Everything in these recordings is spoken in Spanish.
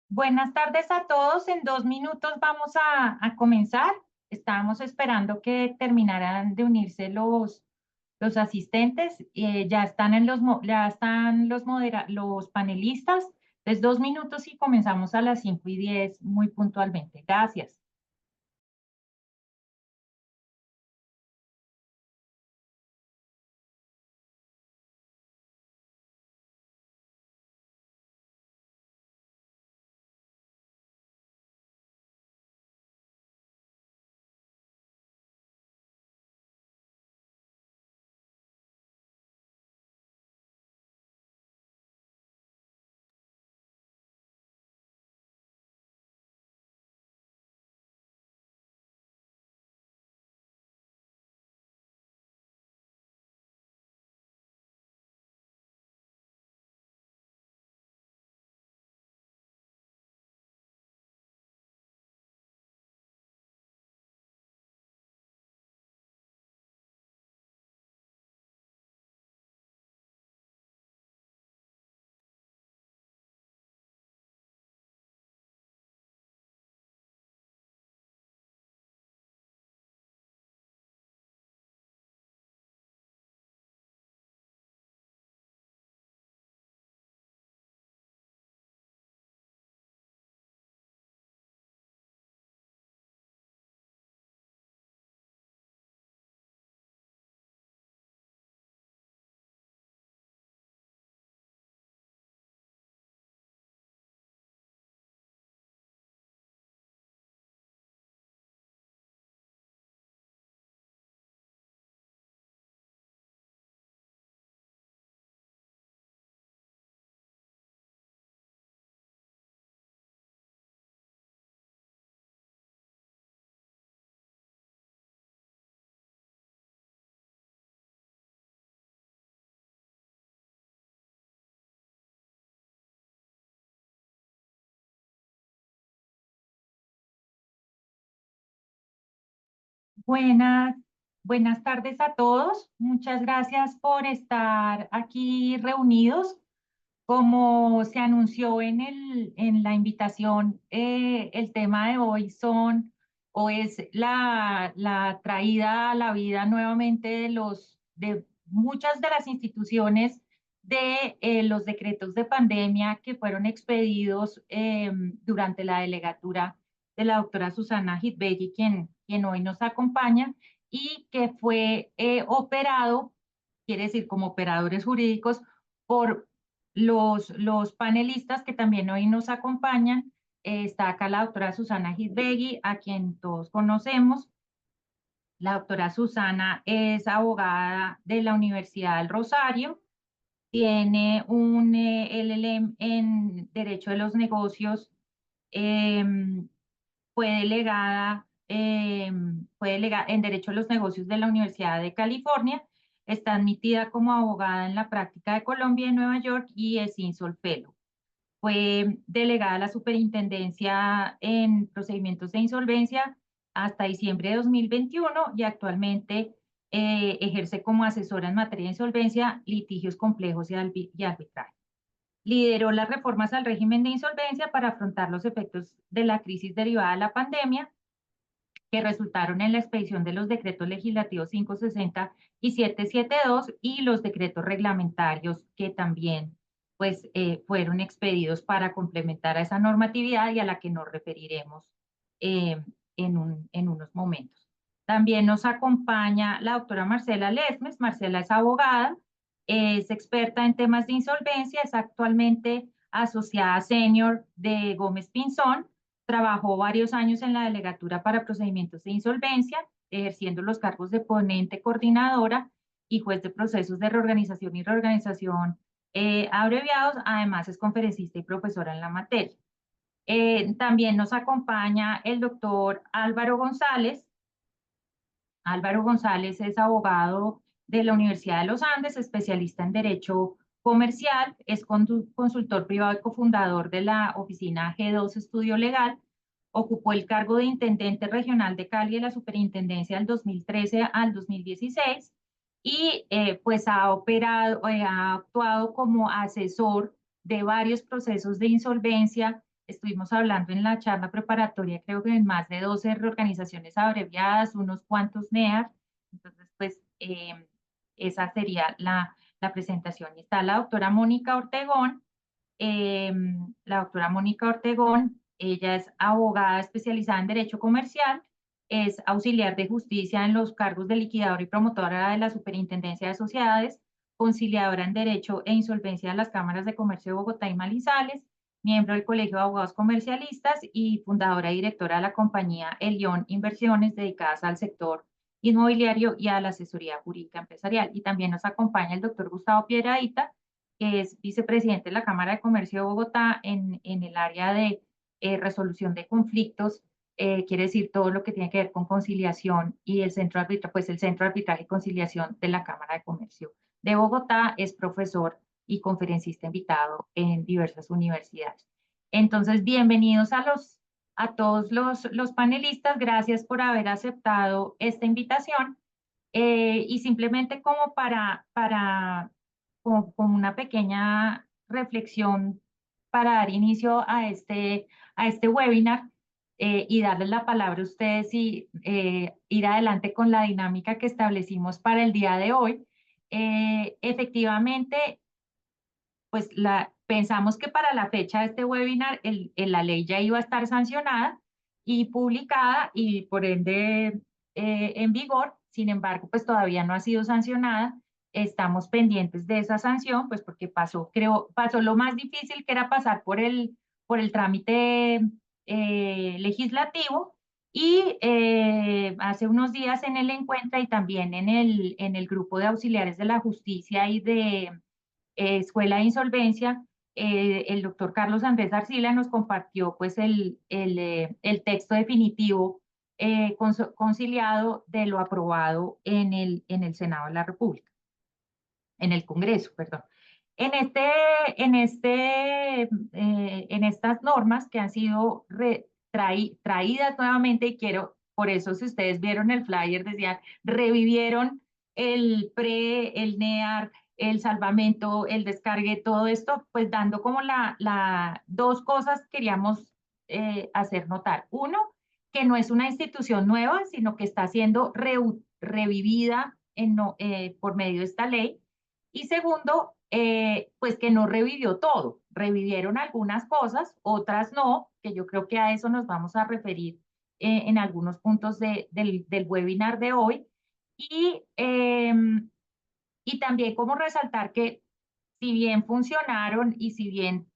Buenas tardes a todos. En 2 minutos vamos a comenzar. Estábamos esperando que terminaran de unirse los asistentes. Ya están ya están los panelistas. Entonces, 2 minutos y comenzamos a las 5:10 muy puntualmente. Gracias. Buenas, buenas tardes a todos. Muchas gracias por estar aquí reunidos. Como se anunció en la invitación, el tema de hoy o es la traída a la vida nuevamente de muchas de las instituciones de los decretos de pandemia que fueron expedidos durante la delegatura de la doctora Susana Hidbelli, quien hoy nos acompaña, y que fue operado, quiere decir, como operadores jurídicos, por los panelistas que también hoy nos acompañan. Está acá la doctora Susana Hidbelli, a quien todos conocemos. La doctora Susana es abogada de la Universidad del Rosario, tiene un LLM en Derecho de los Negocios, eh, fue delegada en Derecho de los Negocios de la Universidad de California, está admitida como abogada en la práctica de Colombia y Nueva York y es Insol Fellow. Fue delegada a la Superintendencia en Procedimientos de Insolvencia hasta diciembre de 2021 y actualmente ejerce como asesora en materia de insolvencia, litigios complejos y arbitraje. Lideró las reformas al régimen de insolvencia para afrontar los efectos de la crisis derivada de la pandemia que resultaron en la expedición de los decretos legislativos 560 y 772 y los decretos reglamentarios que también fueron expedidos para complementar a esa normatividad y a la que nos referiremos eh, en unos momentos. También nos acompaña la doctora Marcela Lesmes. Marcela es abogada, es experta en temas de insolvencia, es actualmente asociada senior de Gómez Pinzón. Trabajó varios años en la Delegatura para Procedimientos de Insolvencia, ejerciendo los cargos de ponente coordinadora y juez de procesos de reorganización y reorganización abreviados. Además, es conferencista y profesora en la materia. También nos acompaña el doctor Álvaro González. Álvaro González es abogado de la Universidad de los Andes, especialista en Derecho Comercial, es consultor privado y cofundador de la oficina G2 Estudio Legal. Ocupó el cargo de intendente regional de Cali de la superintendencia del 2013 al 2016 y pues ha actuado como asesor de varios procesos de insolvencia. Estuvimos hablando en la charla preparatoria, creo que en más de 12 reorganizaciones abreviadas, unos cuantos NEAR. Entonces, pues esa sería la presentación. Y está la doctora Mónica Ortegón. La doctora Mónica Ortegón, ella es abogada especializada en Derecho Comercial, es auxiliar de justicia en los cargos de liquidadora y promotora de la Superintendencia de Sociedades, conciliadora en Derecho e Insolvencia de las Cámaras de Comercio de Bogotá y Manizales, miembro del Colegio de Abogados Comercialistas y fundadora y directora de la compañía Elión Inversiones, dedicadas al sector inmobiliario y a la asesoría jurídica empresarial. Y también nos acompaña el doctor Gustavo Piedradita, que es vicepresidente de la Cámara de Comercio de Bogotá en el área de resolución de conflictos, quiere decir todo lo que tiene que ver con conciliación, y el centro de arbitraje, pues el Centro de Arbitraje y Conciliación de la Cámara de Comercio de Bogotá, es profesor y conferencista invitado en diversas universidades. Entonces, bienvenidos a todos los panelistas, gracias por haber aceptado esta invitación. Y simplemente como como una pequeña reflexión para dar inicio a este webinar, y darles la palabra a ustedes y ir adelante con la dinámica que establecimos para el día de hoy. Efectivamente, pues pensamos que para la fecha de este webinar la ley ya iba a estar sancionada y publicada y por ende en vigor. Sin embargo, pues todavía no ha sido sancionada. Estamos pendientes de esa sanción, pues porque pasó lo más difícil, que era pasar por el trámite legislativo. Y hace unos días en el encuentro y también en el grupo de auxiliares de la justicia y de Escuela de Insolvencia, el doctor Carlos Andrés Arcila nos compartió pues el texto definitivo conciliado de lo aprobado en el Senado de la República, en el Congreso, perdón. En, este, en estas normas que han sido traídas nuevamente, y quiero, por eso si ustedes vieron el flyer, decían, revivieron el NEAR, el salvamento, el descargue, todo esto, pues dando como dos cosas queríamos hacer notar. Uno, que no es una institución nueva, sino que está siendo revivida por medio de esta ley. Y segundo, pues que no revivió todo, revivieron algunas cosas, otras no, que yo creo que a eso nos vamos a referir en algunos puntos del webinar de hoy. Y también como resaltar que si bien funcionaron y si bien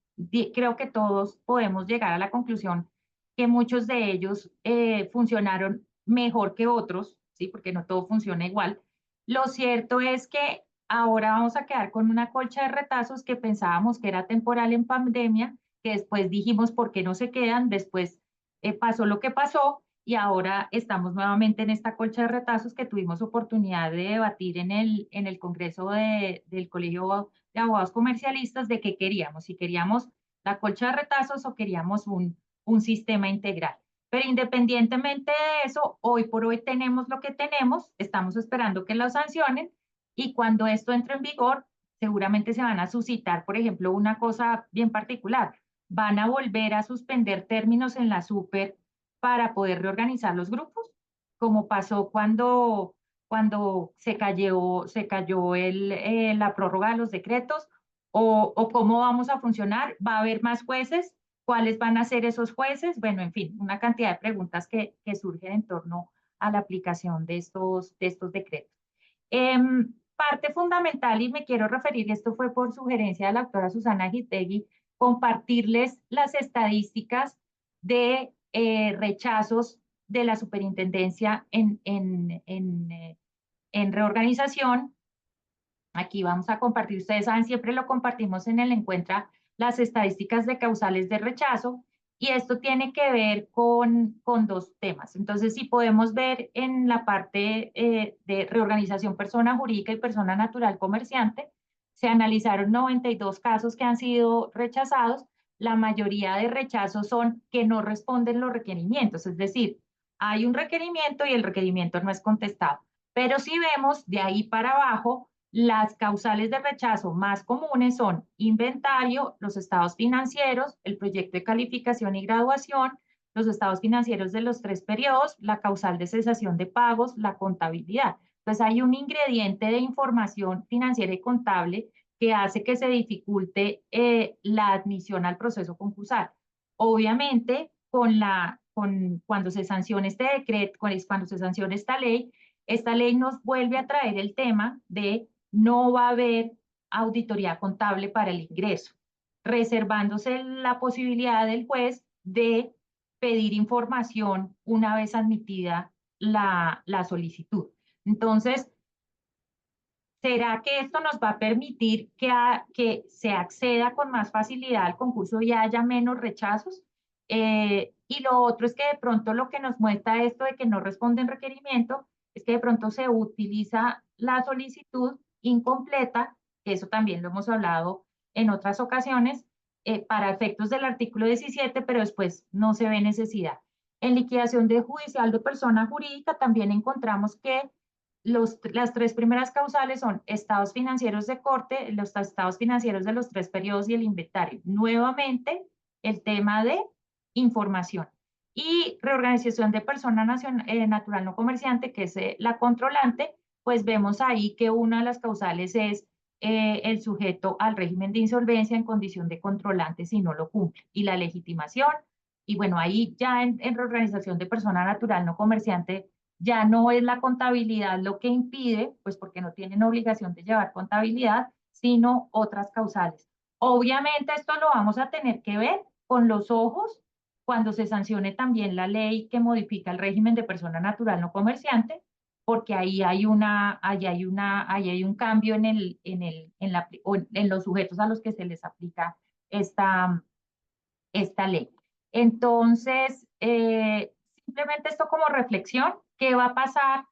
creo que todos podemos llegar a la conclusión que muchos de ellos funcionaron mejor que otros, ¿sí? Porque no todo funciona igual. Lo cierto es que ahora vamos a quedar con una colcha de retazos que pensábamos que era temporal en pandemia, que después dijimos por qué no se quedan, después pasó lo que pasó y ahora estamos nuevamente en esta colcha de retazos que tuvimos oportunidad de debatir en el Congreso del Colegio de Abogados Comercialistas, de qué queríamos, si queríamos la colcha de retazos o queríamos un sistema integral. Pero independientemente de eso, hoy por hoy tenemos lo que tenemos, estamos esperando que lo sancionen, y cuando esto entre en vigor, seguramente se van a suscitar, por ejemplo, una cosa bien particular, van a volver a suspender términos en la super para poder reorganizar los grupos, como pasó cuando se cayó la prórroga de los decretos, o cómo vamos a funcionar, va a haber más jueces, cuáles van a ser esos jueces, bueno, en fin, una cantidad de preguntas que surgen en torno a la aplicación de estos decretos. Parte fundamental, y me quiero referir, esto fue por sugerencia de la doctora Susana Gitegui, compartirles las estadísticas de rechazos de la superintendencia en reorganización. Aquí vamos a compartir, ustedes saben, siempre lo compartimos en el encuentro, las estadísticas de causales de rechazo, y esto tiene que ver con dos temas. Entonces, si podemos ver en la parte de reorganización persona jurídica y persona natural comerciante, se analizaron 92 casos que han sido rechazados. La mayoría de rechazos son que no responden los requerimientos, es decir, hay un requerimiento y el requerimiento no es contestado. Pero si vemos de ahí para abajo, las causales de rechazo más comunes son inventario, los estados financieros, el proyecto de calificación y graduación, los estados financieros de los 3 periodos, la causal de cesación de pagos, la contabilidad. Entonces hay un ingrediente de información financiera y contable que hace que se dificulte la admisión al proceso concursal. Obviamente, cuando se sancione este decreto, cuando se sancione esta ley nos vuelve a traer el tema de no va a haber auditoría contable para el ingreso, reservándose la posibilidad del juez de pedir información una vez admitida la solicitud. Entonces, ¿será que esto nos va a permitir que se acceda con más facilidad al concurso y haya menos rechazos? Y lo otro es que de pronto lo que nos muestra esto de que no responden requerimiento es que de pronto se utiliza la solicitud incompleta, que eso también lo hemos hablado en otras ocasiones, para efectos del artículo 17, pero después no se ve necesidad. En liquidación de judicial de persona jurídica también encontramos que las 3 primeras causales son estados financieros de corte, los estados financieros de los 3 periodos y el inventario. Nuevamente, el tema de información. Y reorganización de persona natural no comerciante, que es la controlante, pues vemos ahí que una de las causales es el sujeto al régimen de insolvencia en condición de controlante si no lo cumple. Y la legitimación, y bueno, ahí ya en reorganización de persona natural no comerciante, ya no es la contabilidad lo que impide, pues porque no tienen obligación de llevar contabilidad, sino otras causales. Obviamente esto lo vamos a tener que ver con los ojos cuando se sancione también la ley que modifica el régimen de persona natural no comerciante, porque ahí hay un cambio en los sujetos a los que se les aplica esta ley. Entonces, simplemente esto como reflexión, ¿qué va a pasar?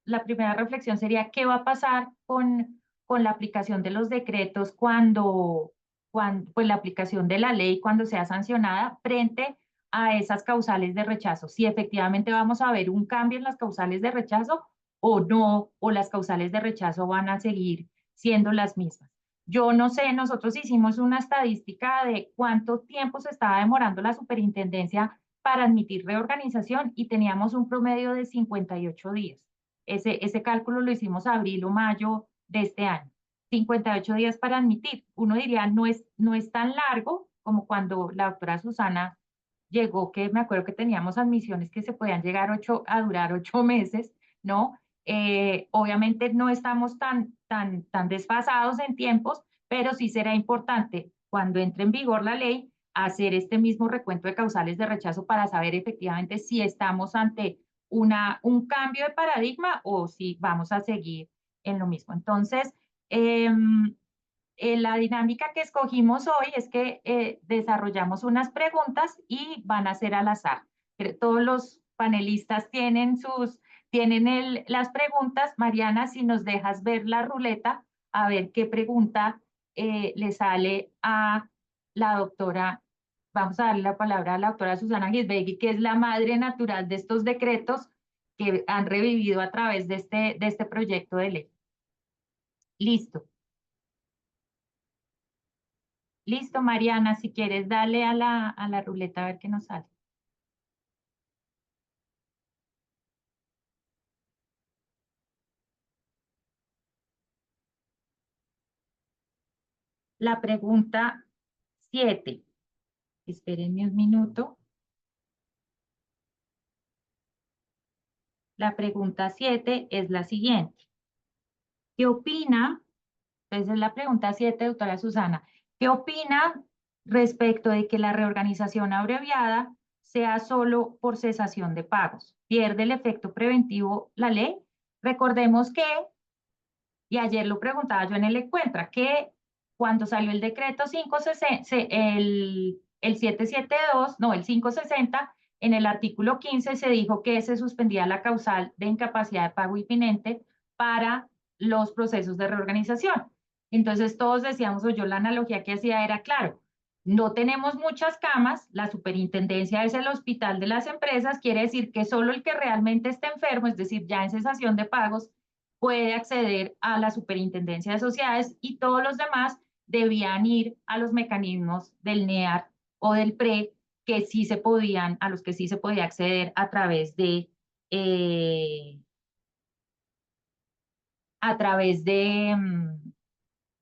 La primera reflexión sería, ¿qué va a pasar con la aplicación de los decretos pues la aplicación de la ley cuando sea sancionada frente a esas causales de rechazo? Si efectivamente vamos a ver un cambio en las causales de rechazo o no, o las causales de rechazo van a seguir siendo las mismas. Yo no sé, nosotros hicimos una estadística de cuánto tiempo se estaba demorando la superintendencia para admitir reorganización y teníamos un promedio de 58 días. Ese cálculo lo hicimos abril o mayo de este año. 58 días para admitir. Uno diría, no es tan largo como cuando la doctora Susana llegó, que me acuerdo que teníamos admisiones que se podían llegar a durar 8 meses, ¿no? Obviamente no estamos tan desfasados en tiempos, pero sí será importante cuando entre en vigor la ley hacer este mismo recuento de causales de rechazo para saber efectivamente si estamos ante un cambio de paradigma o si vamos a seguir en lo mismo. Entonces, la dinámica que escogimos hoy es que desarrollamos unas preguntas y van a ser al azar. Todos los panelistas tienen las preguntas. Mariana, si nos dejas ver la ruleta, a ver qué pregunta le sale a la doctora. Vamos a darle la palabra a la doctora Susana Gisbegui, que es la madre natural de estos decretos que han revivido a través de este proyecto de ley. Listo. Listo, Mariana, si quieres, dale a la ruleta a ver qué nos sale. La pregunta 7. Espérenme un minuto. La pregunta 7 es la siguiente. ¿Qué opina? Entonces, es la pregunta 7, doctora Susana. ¿Qué opina respecto de que la reorganización abreviada sea solo por cesación de pagos? ¿Pierde el efecto preventivo la ley? Recordemos que y ayer lo preguntaba yo en el Encuentra, que cuando salió el decreto 560, el 772, no, el 560, en el artículo 15 se dijo que se suspendía la causal de incapacidad de pago inminente para los procesos de reorganización. Entonces todos decíamos, o yo la analogía que hacía era, claro, no tenemos muchas camas, la superintendencia es el hospital de las empresas, quiere decir que solo el que realmente esté enfermo, es decir, ya en cesación de pagos, puede acceder a la superintendencia de sociedades y todos los demás debían ir a los mecanismos del NEAR o del PRE que sí se podían, a los que sí se podía acceder a través de,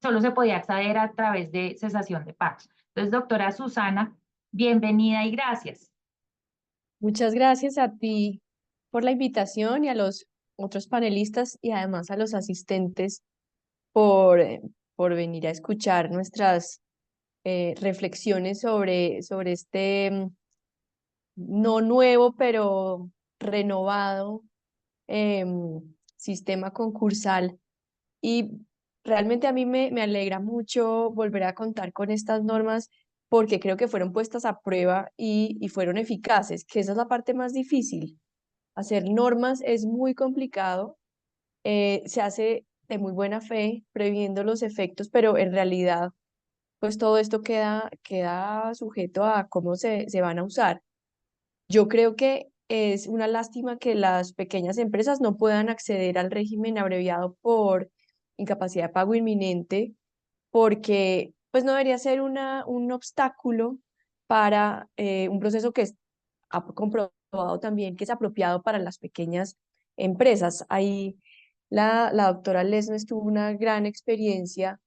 solo se podía acceder a través de cesación de pagos. Entonces, doctora Susana, bienvenida y gracias. Muchas gracias a ti por la invitación y a los otros panelistas y además a los asistentes por venir a escuchar nuestras reflexiones sobre este no nuevo, pero renovado sistema concursal. Y realmente a mí me alegra mucho volver a contar con estas normas porque creo que fueron puestas a prueba y fueron eficaces, que esa es la parte más difícil. Hacer normas es muy complicado, se hace de muy buena fe, previendo los efectos, pero en realidad, pues todo esto queda sujeto a cómo se van a usar. Yo creo que es una lástima que las pequeñas empresas no puedan acceder al régimen abreviado por incapacidad de pago inminente, porque pues no debería ser un obstáculo para un proceso que ha comprobado también que es apropiado para las pequeñas empresas. Ahí la doctora Lesmes tuvo una gran experiencia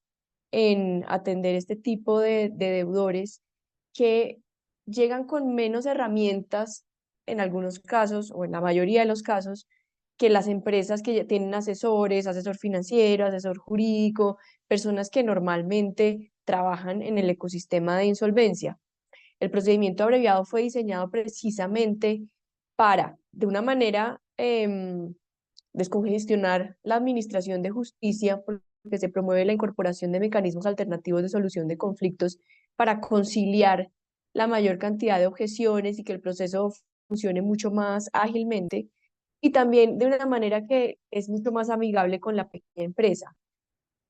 en atender este tipo de deudores que llegan con menos herramientas en algunos casos o en la mayoría de los casos que las empresas que ya tienen asesores, asesor financiero, asesor jurídico, personas que normalmente trabajan en el ecosistema de insolvencia. El procedimiento abreviado fue diseñado precisamente para, de una manera, descongestionar la administración de justicia, porque se promueve la incorporación de mecanismos alternativos de solución de conflictos para conciliar la mayor cantidad de objeciones y que el proceso funcione mucho más ágilmente, y también de una manera que es mucho más amigable con la pequeña empresa.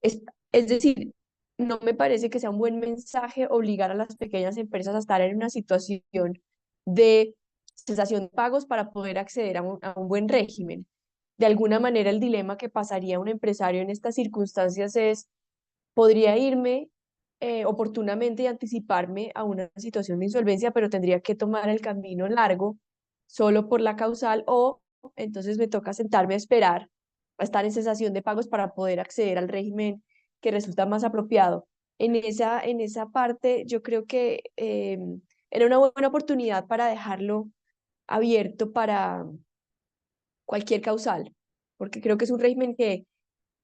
Es decir, no me parece que sea un buen mensaje obligar a las pequeñas empresas a estar en una situación de cesación de pagos para poder acceder a un buen régimen. De alguna manera, el dilema que pasaría un empresario en estas circunstancias es, podría irme oportunamente y anticiparme a una situación de insolvencia, pero tendría que tomar el camino largo solo por la causal, o entonces me toca sentarme a esperar a estar en cesación de pagos para poder acceder al régimen que resulta más apropiado. En esa parte, yo creo que era una buena oportunidad para dejarlo abierto para cualquier causal, porque creo que es un régimen que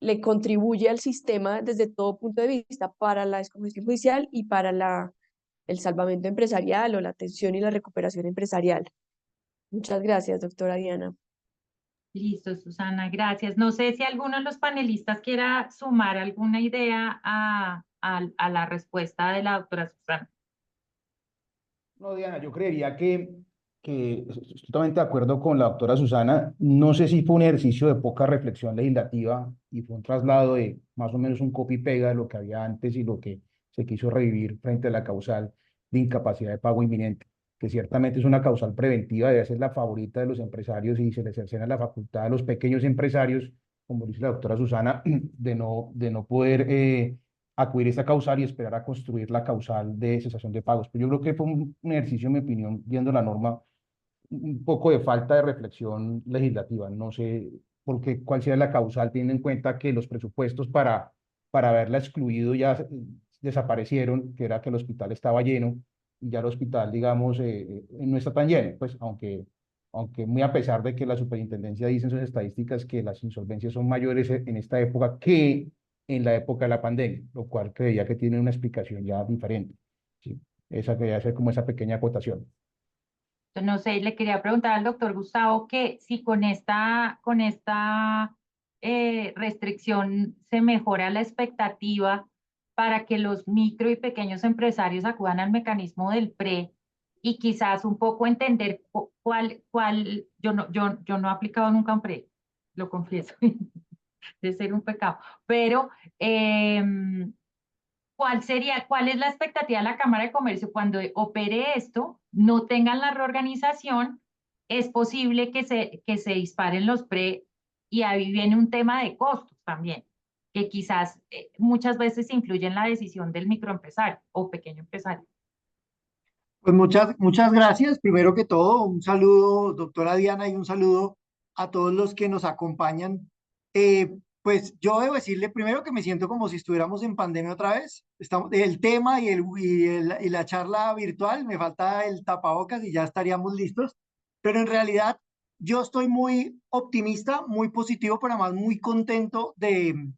le contribuye al sistema desde todo punto de vista, para la descongestión judicial y para el salvamento empresarial o la atención y la recuperación empresarial. Muchas gracias, doctora Diana. Listo, Susana, gracias. No sé si alguno de los panelistas quiera sumar alguna idea a la respuesta de la doctora Susana. No, Diana, yo creería que estoy totalmente de acuerdo con la doctora Susana. No sé si fue un ejercicio de poca reflexión legislativa y fue un traslado de más o menos un copy-pega de lo que había antes y lo que se quiso revivir frente a la causal de incapacidad de pago inminente, que ciertamente es una causal preventiva, debe ser la favorita de los empresarios y se le cercena la facultad a los pequeños empresarios, como dice la doctora Susana, de no poder acudir a esta causal y esperar a construir la causal de cesación de pagos. Pero yo creo que fue un ejercicio, en mi opinión, viendo la norma, un poco de falta de reflexión legislativa. No sé por qué, cuál sea la causal, teniendo en cuenta que los presupuestos para haberla excluido ya desaparecieron, que era que el hospital estaba lleno y ya el hospital, digamos, no está tan lleno, pues aunque muy a pesar de que la superintendencia dice en sus estadísticas que las insolvencias son mayores en esta época que en la época de la pandemia, lo cual creía que tiene una explicación ya diferente. ¿Sí? Esa quería hacer como esa pequeña acotación. No sé, le quería preguntar al doctor Gustavo que si con esta restricción se mejora la expectativa para que los micro y pequeños empresarios acudan al mecanismo del PRE y quizás un poco entender yo no he aplicado nunca un PRE, lo confieso, de ser un pecado, pero cuál es la expectativa de la Cámara de Comercio cuando opere esto, no tengan la reorganización, es posible que se disparen los PRE y ahí viene un tema de costos también, que quizás muchas veces influye en la decisión del microempresario o pequeño empresario. Pues muchas gracias. Primero que todo, un saludo, doctora Diana, y un saludo a todos los que nos acompañan. Pues yo debo decirle primero que me siento como si estuviéramos en pandemia otra vez. El tema y la charla virtual, me falta el tapabocas y ya estaríamos listos. Pero en realidad yo estoy muy optimista, muy positivo, pero además muy contento de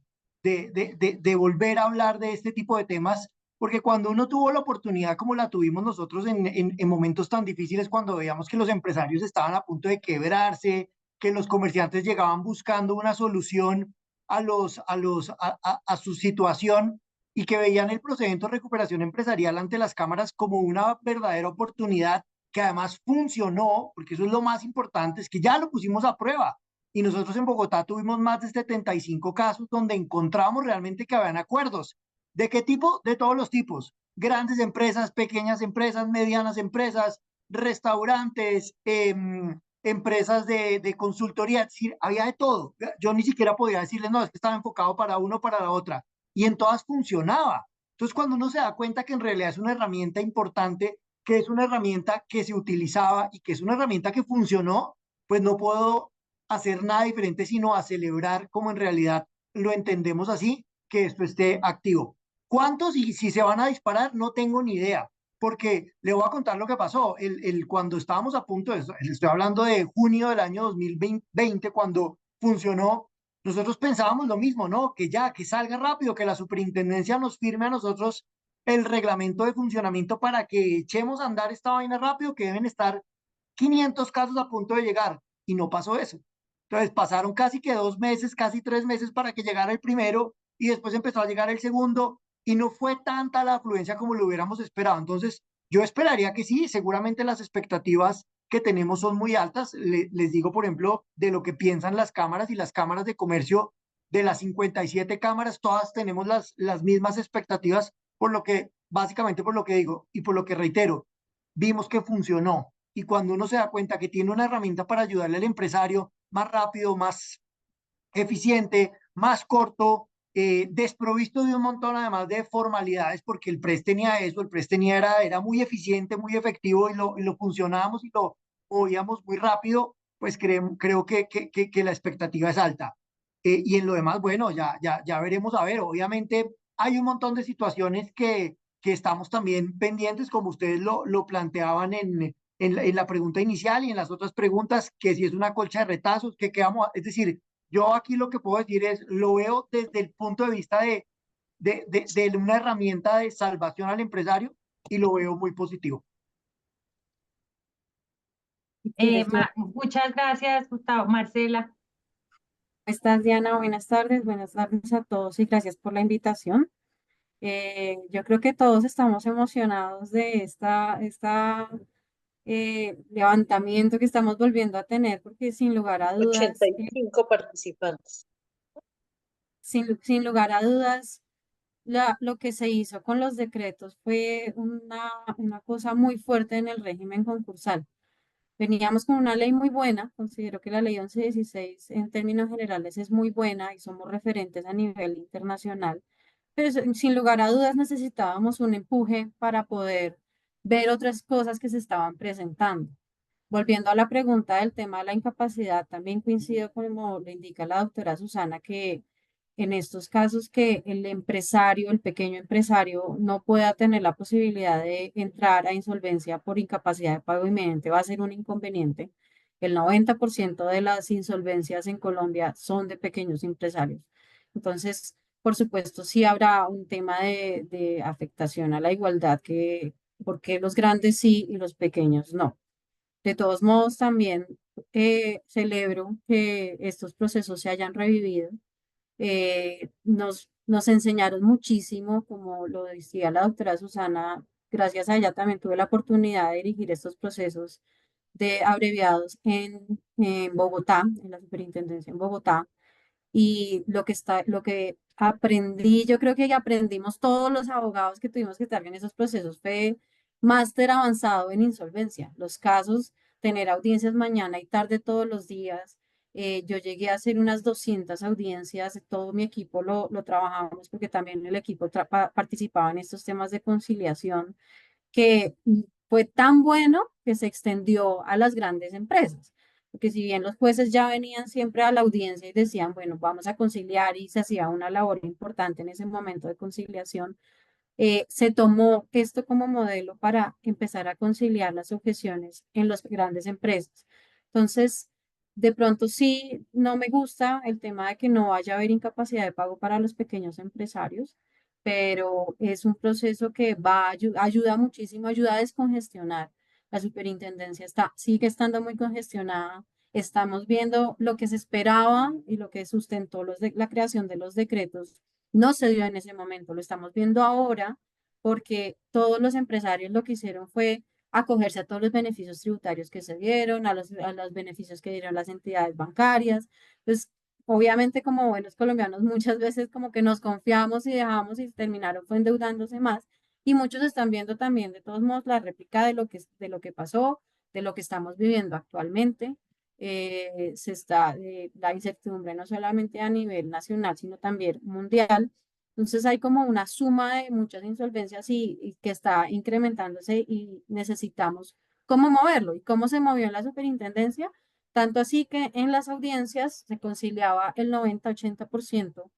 volver a hablar de este tipo de temas porque cuando uno tuvo la oportunidad como la tuvimos nosotros en momentos tan difíciles, cuando veíamos que los empresarios estaban a punto de quebrarse, que los comerciantes llegaban buscando una solución a su situación y que veían el procedimiento de recuperación empresarial ante las cámaras como una verdadera oportunidad que además funcionó, porque eso es lo más importante, es que ya lo pusimos a prueba. Y nosotros en Bogotá tuvimos más de 75 casos donde encontramos realmente que habían acuerdos. ¿De qué tipo? De todos los tipos. Grandes empresas, pequeñas empresas, medianas empresas, restaurantes, empresas de consultoría, es decir, había de todo. Yo ni siquiera podía decirles, no, es que estaba enfocado para uno o para la otra. Y en todas funcionaba. Entonces, cuando uno se da cuenta que en realidad es una herramienta importante, que es una herramienta que se utilizaba y que es una herramienta que funcionó, pues no puedo hacer nada diferente sino a celebrar como en realidad lo entendemos así, que esto esté activo. ¿Cuántos y si se van a disparar? No tengo ni idea, porque le voy a contar lo que pasó. Cuando estábamos a punto de, estoy hablando de junio del año 2020, cuando funcionó, nosotros pensábamos lo mismo, ¿no? Que ya, que salga rápido, que la superintendencia nos firme a nosotros el reglamento de funcionamiento para que echemos a andar esta vaina rápido, que deben estar 500 casos a punto de llegar, y no pasó eso. Entonces pasaron casi que 2 meses, casi 3 meses para que llegara el primero, y después empezó a llegar el segundo, y no fue tanta la afluencia como lo hubiéramos esperado. Entonces, yo esperaría que sí, seguramente las expectativas que tenemos son muy altas. Les digo, por ejemplo, de lo que piensan las cámaras y las cámaras de comercio, de las 57 cámaras, todas tenemos las mismas expectativas, por lo que, básicamente por lo que digo y por lo que reitero, vimos que funcionó. Y cuando uno se da cuenta que tiene una herramienta para ayudarle al empresario más rápido, más eficiente, más corto, desprovisto de un montón además de formalidades, porque el PRES tenía eso, el PRES era muy eficiente, muy efectivo y lo funcionábamos y lo movíamos muy rápido, pues creo que la expectativa es alta. Y en lo demás, bueno, ya veremos a ver. Obviamente hay un montón de situaciones que estamos también pendientes, como ustedes lo planteaban en la pregunta inicial y en las otras preguntas, que si es una colcha de retazos, que quedamos, es decir, yo aquí lo que puedo decir es, lo veo desde el punto de vista de una herramienta de salvación al empresario y lo veo muy positivo. Muchas gracias, Gustavo. Marcela. ¿Cómo estás, Diana? Buenas tardes a todos y gracias por la invitación. Yo creo que todos estamos emocionados de levantamiento que estamos volviendo a tener, porque sin lugar a dudas, 85 participantes. sin lugar a dudas, lo que se hizo con los decretos fue una cosa muy fuerte en el régimen concursal. Veníamos con una ley muy buena, considero que la ley 1116 en términos generales es muy buena y somos referentes a nivel internacional, pero sin lugar a dudas necesitábamos un empuje para poder ver otras cosas que se estaban presentando. Volviendo a la pregunta del tema de la incapacidad, también coincido con como lo indica la doctora Susana, que en estos casos que el empresario, el pequeño empresario, no pueda tener la posibilidad de entrar a insolvencia por incapacidad de pago inminente va a ser un inconveniente. El 90% de las insolvencias en Colombia son de pequeños empresarios. Entonces, por supuesto, sí habrá un tema de afectación a la igualdad, que porque los grandes sí y los pequeños no. De todos modos, también celebro que estos procesos se hayan revivido. nos enseñaron muchísimo, como lo decía la doctora Susana, gracias a ella también tuve la oportunidad de dirigir estos procesos de abreviados en Bogotá, en la superintendencia en Bogotá. Y lo que aprendí, yo creo que aprendimos todos los abogados que tuvimos que estar en esos procesos, fue máster avanzado en insolvencia. Los casos, tener audiencias mañana y tarde todos los días. Yo llegué a hacer unas 200 audiencias, todo mi equipo lo trabajamos porque también el equipo participaba en estos temas de conciliación, que fue tan bueno que se extendió a las grandes empresas. Porque si bien los jueces ya venían siempre a la audiencia y decían, bueno, vamos a conciliar y se hacía una labor importante en ese momento de conciliación, se tomó esto como modelo para empezar a conciliar las objeciones en las grandes empresas. Entonces, de pronto sí, no me gusta el tema de que no vaya a haber incapacidad de pago para los pequeños empresarios, pero es un proceso que ayuda muchísimo, ayuda a descongestionar. La superintendencia sigue estando muy congestionada. Estamos viendo lo que se esperaba y lo que sustentó la creación de los decretos no se dio en ese momento, lo estamos viendo ahora porque todos los empresarios lo que hicieron fue acogerse a todos los beneficios tributarios que se dieron, a los beneficios que dieron las entidades bancarias. Pues obviamente como buenos colombianos muchas veces como que nos confiamos y dejamos y terminaron fue endeudándose más. Y muchos están viendo también de todos modos la réplica de lo que pasó, de lo que estamos viviendo actualmente. La incertidumbre no solamente a nivel nacional, sino también mundial. Entonces hay como una suma de muchas insolvencias y que está incrementándose y necesitamos cómo moverlo y cómo se movió en la superintendencia, tanto así que en las audiencias se conciliaba el 90-80%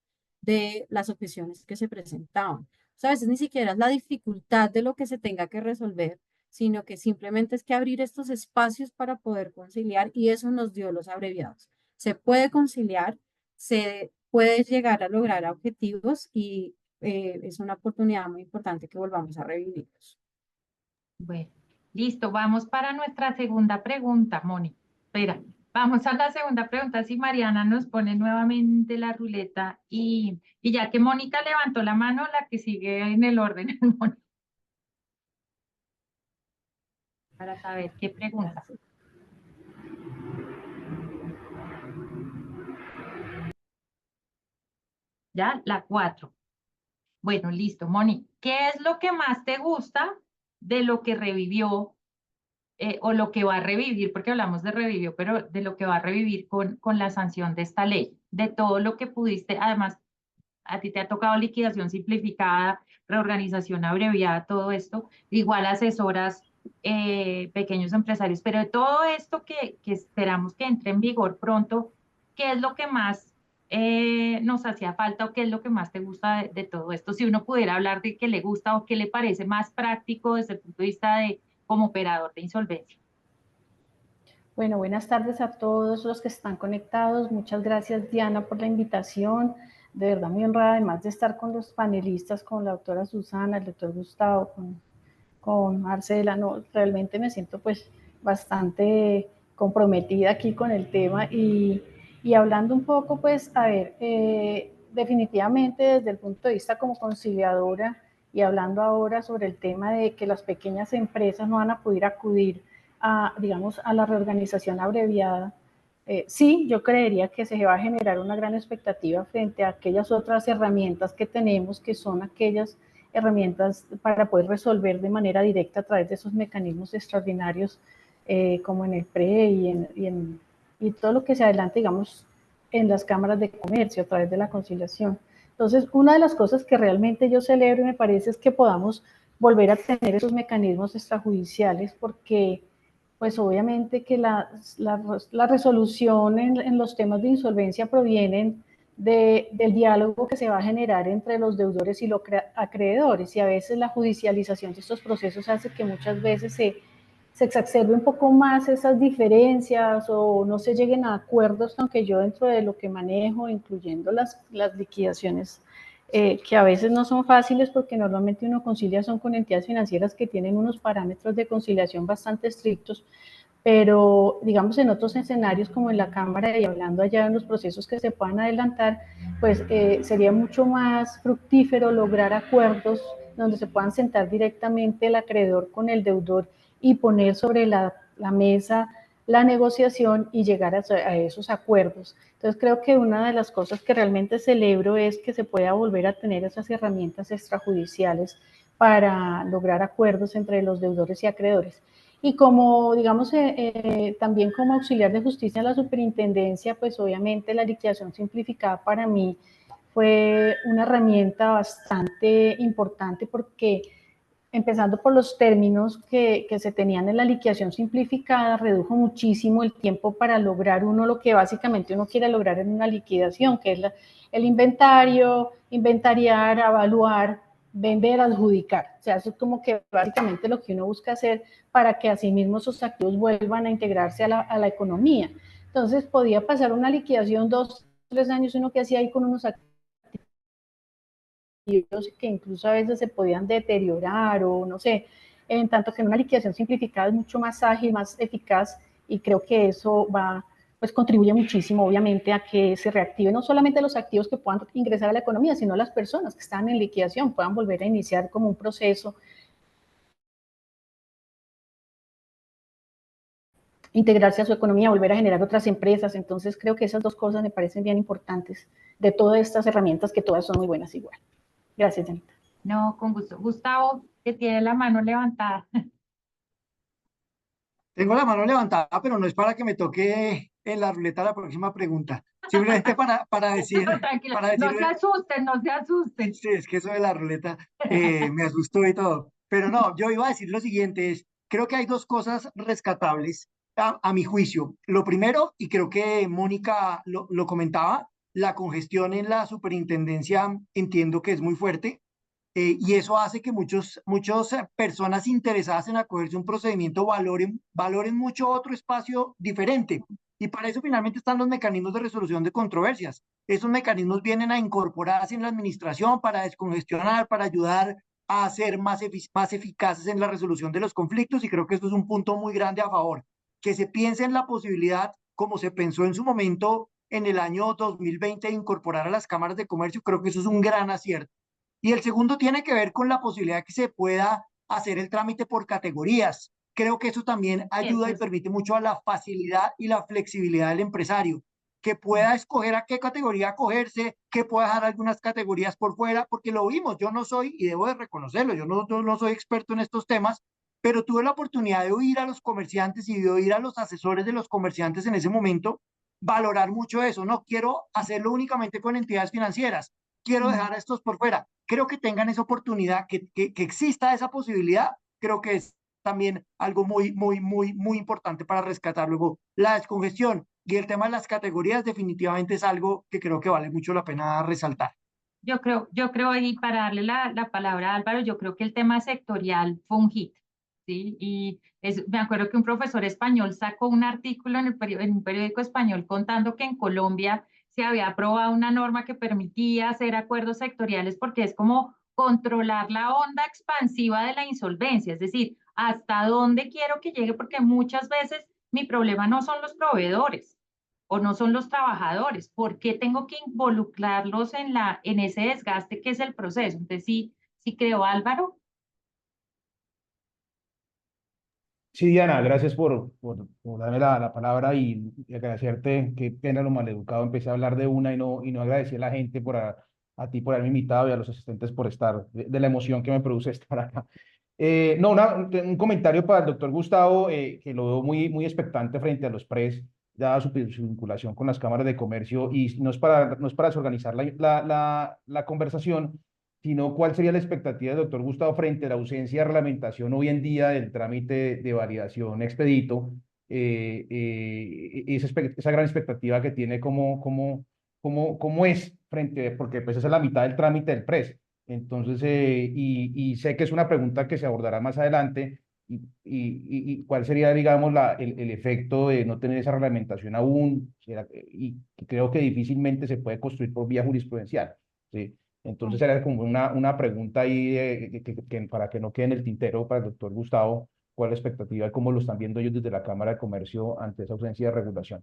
de las objeciones que se presentaban. O sea, a veces ni siquiera es la dificultad de lo que se tenga que resolver, sino que simplemente es que abrir estos espacios para poder conciliar y eso nos dio los abreviados. Se puede conciliar, se puede llegar a lograr objetivos y es una oportunidad muy importante que volvamos a revivirlos. Bueno, listo, vamos para nuestra segunda pregunta, Moni. Espera, vamos a la segunda pregunta, si Mariana nos pone nuevamente la ruleta y ya que Mónica levantó la mano, la que sigue en el orden es Mónica. Para saber qué pregunta. Ya, la 4. Bueno, listo, Moni. ¿Qué es lo que más te gusta de lo que revivió o lo que va a revivir? Porque hablamos de revivió, pero de lo que va a revivir con la sanción de esta ley, de todo lo que pudiste, además, a ti te ha tocado liquidación simplificada, reorganización abreviada, todo esto, igual asesoras pequeños empresarios, pero de todo esto que esperamos que entre en vigor pronto, ¿qué es lo que más nos hacía falta o qué es lo que más te gusta de todo esto? Si uno pudiera hablar de qué le gusta o qué le parece más práctico desde el punto de vista de como operador de insolvencia. Bueno, buenas tardes a todos los que están conectados. Muchas gracias, Diana, por la invitación. De verdad, muy honrada, además de estar con los panelistas, con la doctora Susana, el doctor Gustavo, con Marcela. No, realmente me siento pues bastante comprometida aquí con el tema y hablando un poco, pues, a ver, definitivamente desde el punto de vista como conciliadora y hablando ahora sobre el tema de que las pequeñas empresas no van a poder acudir digamos, a la reorganización abreviada, sí, yo creería que se va a generar una gran expectativa frente a aquellas otras herramientas que tenemos, que son aquellas herramientas para poder resolver de manera directa a través de esos mecanismos extraordinarios, como en el PRE y todo lo que se adelante, digamos, en las cámaras de comercio a través de la conciliación. Entonces, una de las cosas que realmente yo celebro y me parece es que podamos volver a tener esos mecanismos extrajudiciales porque pues obviamente que la resolución en los temas de insolvencia provienen del diálogo que se va a generar entre los deudores y los acreedores y a veces la judicialización de estos procesos hace que muchas veces se exacerbe un poco más esas diferencias o no se lleguen a acuerdos, aunque yo dentro de lo que manejo, incluyendo las liquidaciones, que a veces no son fáciles porque normalmente uno concilia son con entidades financieras que tienen unos parámetros de conciliación bastante estrictos, pero digamos en otros escenarios como en la Cámara y hablando allá en los procesos que se puedan adelantar, pues sería mucho más fructífero lograr acuerdos donde se puedan sentar directamente el acreedor con el deudor y poner sobre la mesa la negociación y llegar a esos acuerdos. Entonces creo que una de las cosas que realmente celebro es que se pueda volver a tener esas herramientas extrajudiciales para lograr acuerdos entre los deudores y acreedores. Y como, digamos, también como auxiliar de justicia en la superintendencia, pues obviamente la liquidación simplificada para mí fue una herramienta bastante importante porque empezando por los términos que se tenían en la liquidación simplificada, redujo muchísimo el tiempo para lograr uno lo que básicamente uno quiere lograr en una liquidación, que es el inventario, inventariar, evaluar, vender, adjudicar. O sea, eso es como que básicamente lo que uno busca hacer para que asimismo esos activos vuelvan a integrarse a la economía. Entonces, podía pasar una liquidación 2, 3 años, uno que hacía ahí con unos activos que incluso a veces se podían deteriorar o no sé, en tanto que en una liquidación simplificada es mucho más ágil, más eficaz y creo que eso va, pues contribuye muchísimo obviamente a que se reactiven no solamente los activos que puedan ingresar a la economía, sino las personas que están en liquidación puedan volver a iniciar como un proceso, integrarse a su economía, volver a generar otras empresas. Entonces creo que esas dos cosas me parecen bien importantes de todas estas herramientas que todas son muy buenas igual. Gracias, Janita. No, con gusto. Gustavo, que tiene la mano levantada. Tengo la mano levantada, pero no es para que me toque en la ruleta la próxima pregunta. Simplemente para decir, No, tranquila, para no se decirle, asusten, no se asusten. sí, es que eso de la ruleta me asustó y todo. Pero no, yo iba a decir lo siguiente, creo que hay dos cosas rescatables a mi juicio. Lo primero, y creo que Mónica lo comentaba, la congestión en la superintendencia entiendo que es muy fuerte. Y eso hace que muchas personas interesadas en acogerse a un procedimiento valoren mucho otro espacio diferente. Y para eso finalmente están los mecanismos de resolución de controversias. Esos mecanismos vienen a incorporarse en la administración para descongestionar, para ayudar a ser más eficaces en la resolución de los conflictos y creo que esto es un punto muy grande a favor. Que se piense en la posibilidad, como se pensó en su momento en el año 2020, de incorporar a las cámaras de comercio, creo que eso es un gran acierto. Y el segundo tiene que ver con la posibilidad que se pueda hacer el trámite por categorías. Creo que eso también ayuda y Eso permite mucho a la facilidad y la flexibilidad del empresario, que pueda escoger a qué categoría acogerse, que pueda dejar algunas categorías por fuera, porque lo vimos, yo no soy, y debo de reconocerlo, yo no soy experto en estos temas, pero tuve la oportunidad de oír a los comerciantes y de oír a los asesores de los comerciantes en ese momento valorar mucho eso. No quiero hacerlo únicamente con entidades financieras, quiero dejar a estos por fuera. Creo que tengan esa oportunidad, que exista esa posibilidad, creo que es también algo muy importante para rescatar. Luego, la descongestión y el tema de las categorías definitivamente es algo que creo que vale mucho la pena resaltar. yo creo, y para darle la palabra a Álvaro, yo creo que el tema sectorial fue un hit, ¿sí? Y me acuerdo que un profesor español sacó un artículo en un periódico español contando que en Colombia se había aprobado una norma que permitía hacer acuerdos sectoriales porque es como controlar la onda expansiva de la insolvencia, es decir, hasta dónde quiero que llegue, porque muchas veces mi problema no son los proveedores, o no son los trabajadores. ¿Por qué tengo que involucrarlos en ese desgaste que es el proceso? Entonces, sí creo, Álvaro. Sí, Diana, gracias por darme la palabra y agradecerte. Qué pena lo maleducado. Empecé a hablar de una y no agradecí a la gente a ti por haberme invitado y a los asistentes por estar, de la emoción que me produce estar acá. No, un comentario para el doctor Gustavo, que lo veo muy expectante frente a los PRES, dada su vinculación con las cámaras de comercio, y no es para desorganizar la conversación, sino cuál sería la expectativa del doctor Gustavo frente a la ausencia de reglamentación hoy en día del trámite de validación expedito, esa gran expectativa que tiene cómo es frente, porque pues esa es la mitad del trámite del PRES. Entonces, y sé que es una pregunta que se abordará más adelante, y cuál sería, digamos, el efecto de no tener esa reglamentación aún, y creo que difícilmente se puede construir por vía jurisprudencial, ¿sí? Entonces era como una pregunta ahí para que no quede en el tintero para el doctor Gustavo, ¿Cuál es la expectativa y cómo lo están viendo ellos desde la Cámara de Comercio ante esa ausencia de regulación?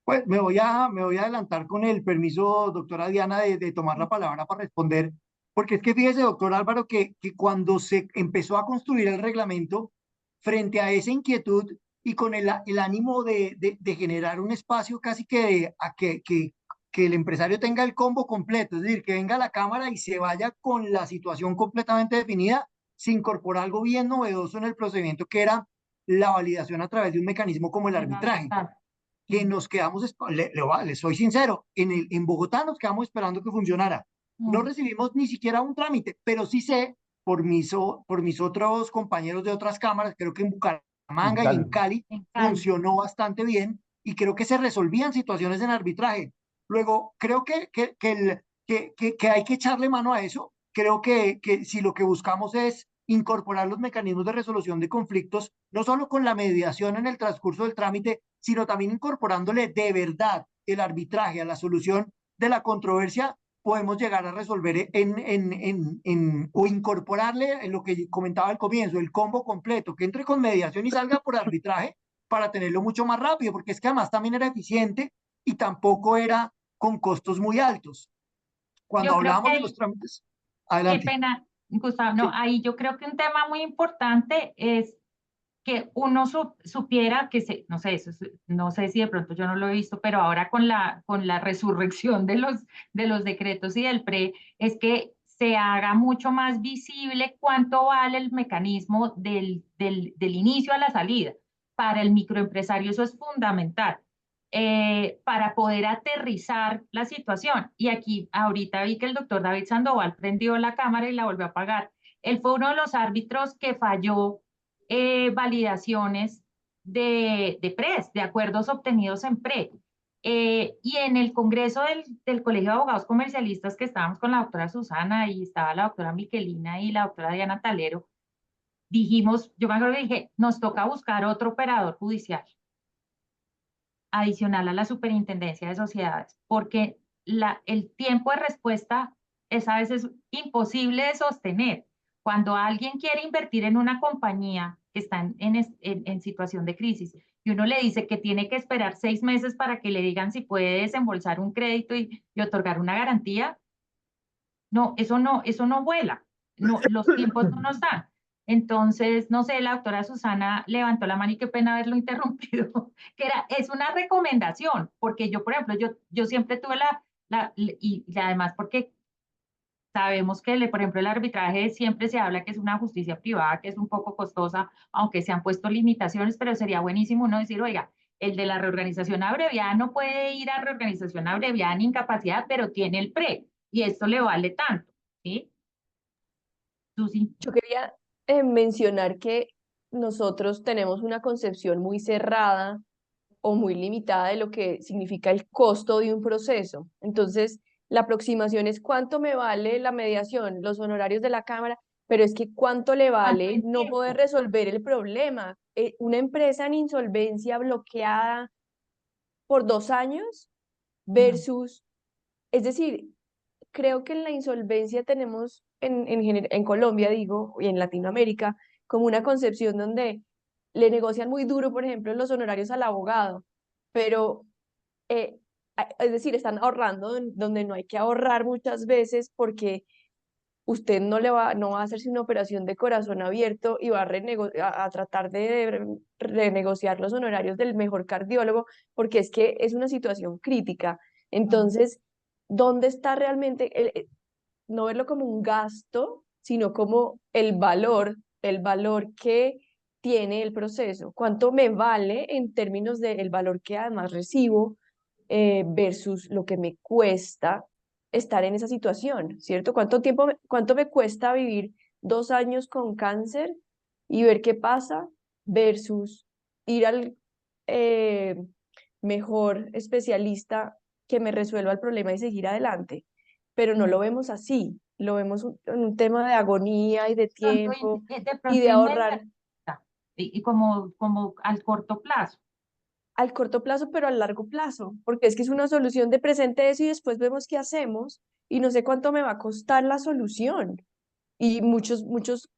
Pues me voy a adelantar con el permiso, doctora Diana, de tomar la palabra para responder, porque es que fíjese, doctor Álvaro, que cuando se empezó a construir el reglamento, frente a esa inquietud y con el ánimo de generar un espacio casi que el empresario tenga el combo completo, es decir, que venga a la Cámara y se vaya con la situación completamente definida, se incorpora algo bien novedoso en el procedimiento, que era la validación a través de un mecanismo como el arbitraje que nos quedamos, le soy sincero, en Bogotá nos quedamos esperando que funcionara. No recibimos ni siquiera un trámite, pero sí sé por mis otros compañeros de otras cámaras, creo que en En Bucaramanga y en Cali. Cali En Cali. funcionó bastante bien y creo que se resolvían situaciones en arbitraje. Luego, creo que hay que echarle mano a eso. Creo que si lo que buscamos es incorporar los mecanismos de resolución de conflictos, no solo con la mediación en el transcurso del trámite, sino también incorporándole de verdad el arbitraje a la solución de la controversia, podemos llegar a resolver o incorporarle en lo que comentaba al comienzo, el combo completo, que entre con mediación y salga por arbitraje para tenerlo mucho más rápido, porque es que además también era eficiente y tampoco era con costos muy altos. Cuando Yo creo que hablábamos de los ahí, trámites, qué adelante. pena, Gustavo, no, Sí. ahí yo creo que un tema muy importante es que uno supiera que no sé, no sé si de pronto yo no lo he visto, pero ahora con la resurrección de los decretos y del PRE, es que se haga mucho más visible cuánto vale el mecanismo del inicio a la salida. Para el microempresario eso es fundamental, para poder aterrizar la situación. Y aquí ahorita vi que el doctor David Sandoval prendió la cámara y la volvió a apagar. Él fue uno de los árbitros que falló validaciones de PRES, de acuerdos obtenidos en PRE. Y en el Congreso del Colegio de Abogados Comercialistas, que estábamos con la doctora Susana y estaba la doctora Miquelina y la doctora Diana Talero, dijimos, yo me acuerdo que dije, nos toca buscar otro operador judicial adicional a la superintendencia de sociedades, porque el tiempo de respuesta es a veces imposible de sostener. Cuando alguien quiere invertir en una compañía que está en situación de crisis y uno le dice que tiene que esperar 6 meses para que le digan si puede desembolsar un crédito y otorgar una garantía, no, eso no vuela, no, los tiempos no nos dan. Entonces, no sé, la doctora Susana levantó la mano y qué pena haberlo interrumpido, es una recomendación, porque yo, por ejemplo, yo siempre tuve y además porque sabemos que, por ejemplo, el arbitraje siempre se habla que es una justicia privada, que es un poco costosa, aunque se han puesto limitaciones, pero sería buenísimo uno decir, oiga, el de la reorganización abreviada no puede ir a reorganización abreviada en incapacidad, pero tiene el PRE, y esto le vale tanto, ¿sí? Susi. Yo quería mencionar que nosotros tenemos una concepción muy cerrada o muy limitada de lo que significa el costo de un proceso. Entonces, la aproximación es cuánto me vale la mediación, los honorarios de la Cámara, pero es que cuánto le ¿Cuánto vale en no poder tiempo? resolver el problema. Una empresa en insolvencia bloqueada por 2 años No. versus, es decir, creo que en la insolvencia tenemos en Colombia, digo, y en Latinoamérica, como una concepción donde le negocian muy duro, por ejemplo, los honorarios al abogado, pero, es decir, están ahorrando donde no hay que ahorrar muchas veces porque usted no va a hacerse una operación de corazón abierto y va a tratar de renegociar los honorarios del mejor cardiólogo, porque es que es una situación crítica. Entonces, ¿dónde está realmente no verlo como un gasto, sino como el valor que tiene el proceso? ¿Cuánto me vale en términos del valor que además recibo versus lo que me cuesta estar en esa situación, ¿cierto? Cuánto me cuesta vivir 2 años con cáncer y ver qué pasa versus ir al eh, mejor especialista que me resuelva el problema y seguir adelante? Pero no lo vemos así, lo vemos en un tema de agonía y de tiempo De y pronto de ahorrar inmediata, y como al corto plazo. al corto plazo, pero al largo plazo, porque es que es una solución de presente eso y después vemos qué hacemos y no sé cuánto me va a costar la solución. Y muchos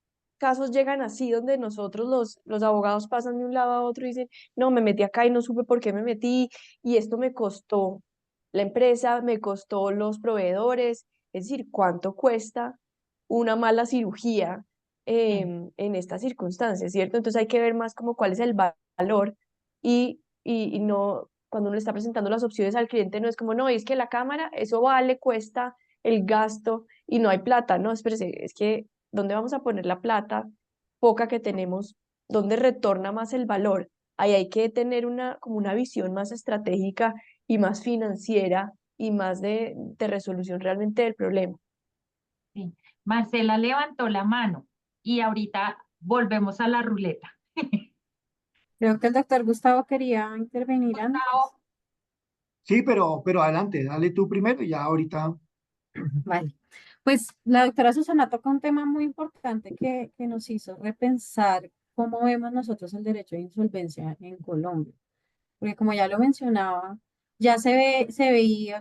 casos llegan así, donde nosotros los abogados pasan de un lado a otro y dicen, no, me metí acá y no supe por qué me metí, y esto me costó la empresa, me costó los proveedores, es decir, ¿cuánto cuesta una mala cirugía Sí. en estas circunstancias, ¿cierto? Entonces hay que ver más como cuál es el valor y no, cuando uno le está presentando las opciones al cliente, no es como, no, es que la cámara, eso vale, cuesta el gasto y no hay plata, no, espérese, es que, ¿dónde vamos a poner la plata poca que tenemos? ¿Dónde retorna más el valor? Ahí hay que tener como una visión más estratégica y más financiera y más de resolución realmente del problema. Sí. Marcela levantó la mano y ahorita volvemos a la ruleta. Creo que el doctor Gustavo quería intervenir antes. Gustavo, Sí, pero adelante, dale tú primero y ya ahorita. Vale. Pues la doctora Susana toca un tema muy importante que nos hizo repensar cómo vemos nosotros el derecho de insolvencia en Colombia. Porque como ya lo mencionaba, ya se veía,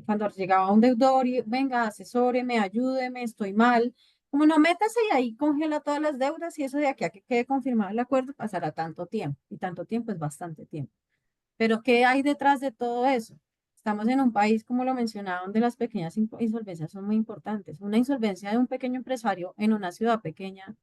cuando llegaba un deudor y venga, asesóreme, ayúdeme, estoy mal. Como no métase y ahí congela todas las deudas y eso de aquí a que quede confirmado el acuerdo pasará tanto tiempo. Y tanto tiempo es bastante tiempo. Pero ¿qué hay detrás de todo eso? Estamos en un país, como lo mencionaba, donde las pequeñas insolvencias son muy importantes. Una insolvencia de un pequeño empresario en una ciudad pequeña,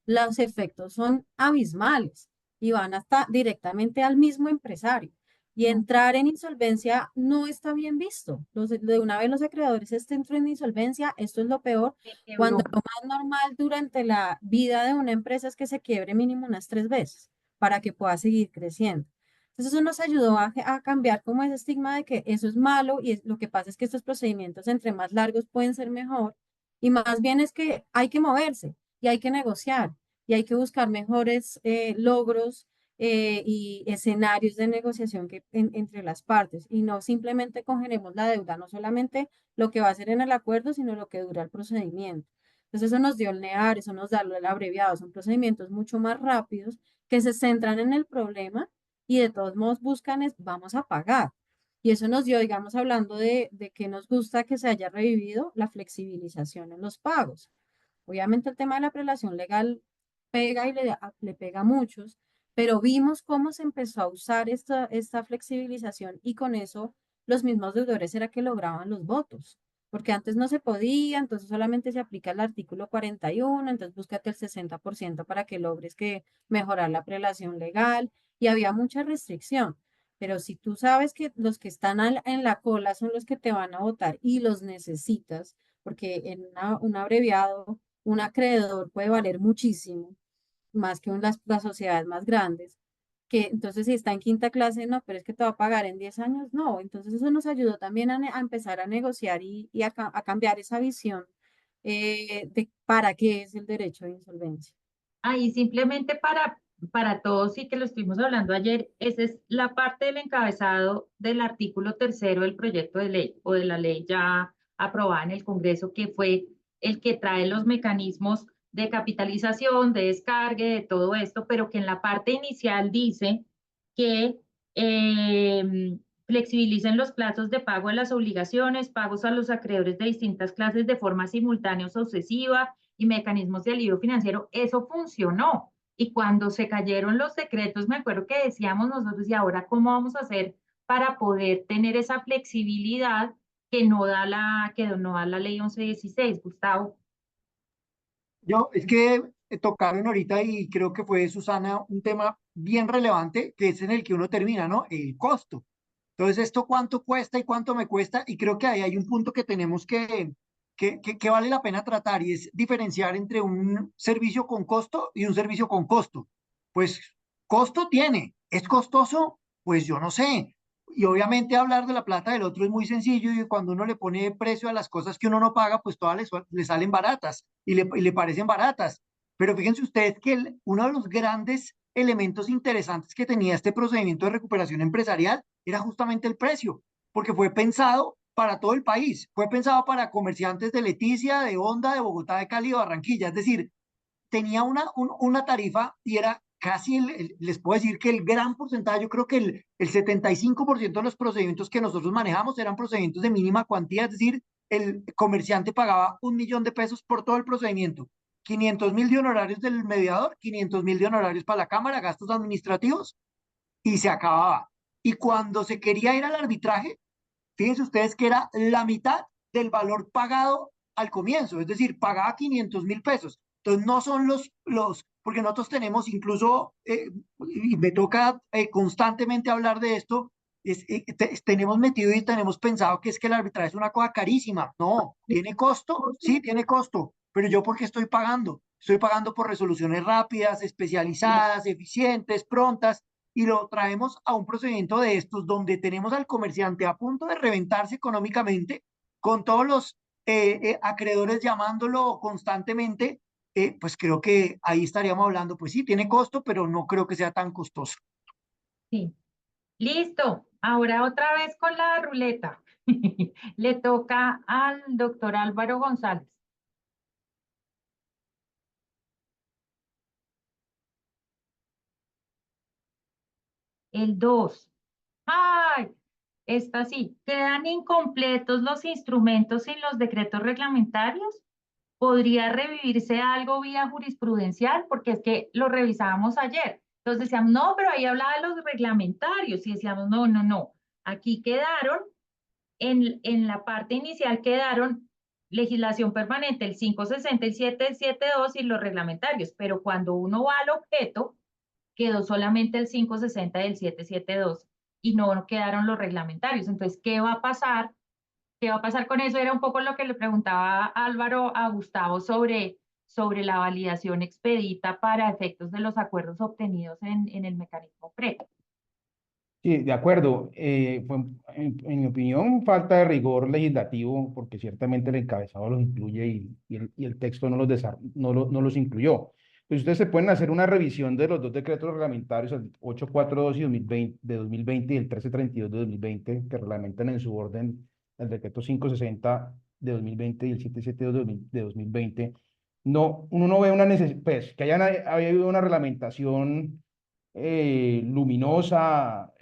los efectos son abismales y van hasta directamente al mismo empresario. Y entrar en insolvencia no está bien visto. De una vez los acreedores entran en insolvencia, esto es lo peor, se cuando quebró. lo más normal durante la vida de una empresa es que se quiebre mínimo unas 3 veces para que pueda seguir creciendo. Entonces eso nos ayudó a cambiar como ese estigma de que eso es malo y lo que pasa es que estos procedimientos entre más largos pueden ser mejor y más bien es que hay que moverse y hay que negociar y hay que buscar mejores logros y escenarios de negociación entre las partes y no simplemente congelemos la deuda, no solamente lo que va a ser en el acuerdo, sino lo que dura el procedimiento. Entonces eso nos dio el NEAR, eso nos da el abreviado, son procedimientos mucho más rápidos que se centran en el problema y de todos modos buscan es, vamos a pagar. Y eso nos dio, digamos, hablando de que nos gusta que se haya revivido la flexibilización en los pagos. Obviamente el tema de la prelación legal pega y le pega a muchos, pero vimos cómo se empezó a usar esta flexibilización y con eso los mismos deudores era que lograban los votos, porque antes no se podía, entonces solamente se aplica el artículo 41, entonces búscate el 60% para que logres que mejorar la prelación legal y había mucha restricción. Pero si tú sabes que los que están en la cola son los que te van a votar y los necesitas, porque en un abreviado un acreedor puede valer muchísimo, más que las sociedades más grandes, que entonces si está en quinta clase, no, pero es que te va a pagar en 10 años, no. Entonces eso nos ayudó también a empezar a negociar y a cambiar esa visión de para qué es el derecho de insolvencia. Ahí simplemente para todos y que lo estuvimos hablando ayer, esa es la parte del encabezado del artículo tercero del proyecto de ley o de la ley ya aprobada en el Congreso, que fue el que trae los mecanismos de capitalización, de descargue, de todo esto, pero que en la parte inicial dice que flexibilicen los plazos de pago de las obligaciones, pagos a los acreedores de distintas clases de forma simultánea o sucesiva, y mecanismos de alivio financiero, eso funcionó. Y cuando se cayeron los decretos, me acuerdo que decíamos nosotros, ¿y ahora cómo vamos a hacer para poder tener esa flexibilidad que no da la ley 1116, Gustavo? Es que tocaron ahorita y creo que fue Susana un tema bien relevante que es en el que uno termina, ¿no? El costo. Entonces, ¿esto cuánto cuesta y cuánto me cuesta? Y creo que ahí hay un punto que tenemos que vale la pena tratar y es diferenciar entre un servicio con costo y un servicio con costo. Pues costo tiene, ¿es costoso? Pues yo no sé. Y obviamente hablar de la plata del otro es muy sencillo y cuando uno le pone precio a las cosas que uno no paga, pues todas le salen baratas y le parecen baratas. Pero fíjense ustedes que uno de los grandes elementos interesantes que tenía este procedimiento de recuperación empresarial era justamente el precio, porque fue pensado para todo el país, fue pensado para comerciantes de Leticia, de Honda, de Bogotá, de Cali, de Barranquilla, es decir, tenía una tarifa y era casi, les puedo decir que el gran porcentaje, yo creo que el 75% de los procedimientos que nosotros manejamos eran procedimientos de mínima cuantía, es decir, el comerciante pagaba 1 millón de pesos por todo el procedimiento. 500.000 de honorarios del mediador, 500.000 de honorarios para la Cámara, gastos administrativos, y se acababa. Y cuando se quería ir al arbitraje, fíjense ustedes que era la mitad del valor pagado al comienzo, es decir, pagaba 500.000 pesos. Entonces no son porque nosotros tenemos incluso, y me toca constantemente hablar de esto, tenemos metido y tenemos pensado que es que el arbitraje es una cosa carísima. No, tiene costo, sí, tiene costo, pero yo ¿por qué estoy pagando? Estoy pagando por resoluciones rápidas, especializadas, eficientes, prontas, y lo traemos a un procedimiento de estos donde tenemos al comerciante a punto de reventarse económicamente, con todos los acreedores llamándolo constantemente, pues creo que ahí estaríamos hablando, pues sí, tiene costo, pero no creo que sea tan costoso. Sí. Listo. Ahora otra vez con la ruleta. Le toca al doctor Álvaro González. El 2. ¡Ay! Esta sí. ¿Quedan incompletos los instrumentos sin los decretos reglamentarios? ¿Podría revivirse algo vía jurisprudencial? Porque es que lo revisábamos ayer. Entonces decíamos, no, pero ahí hablaba de los reglamentarios. Y decíamos, no, no, no. Aquí quedaron, en la parte inicial quedaron legislación permanente, el 560, el 772 y los reglamentarios. Pero cuando uno va al objeto, quedó solamente el 560 y el 772 y no quedaron los reglamentarios. Entonces, ¿qué va a pasar? ¿Qué va a pasar con eso? Era un poco lo que le preguntaba Álvaro a Gustavo sobre la validación expedita para efectos de los acuerdos obtenidos en el mecanismo PRE. Sí, de acuerdo. Fue, en mi opinión, falta de rigor legislativo, porque ciertamente el encabezado los incluye y el texto no los incluyó. Pues ustedes se pueden hacer una revisión de los dos decretos reglamentarios, el 842 de 2020 y el 1332 de 2020, que reglamentan en su orden el decreto 560 de 2020 y el 772 de 2020. No, uno no ve una necesidad, pues, que haya habido una reglamentación luminosa,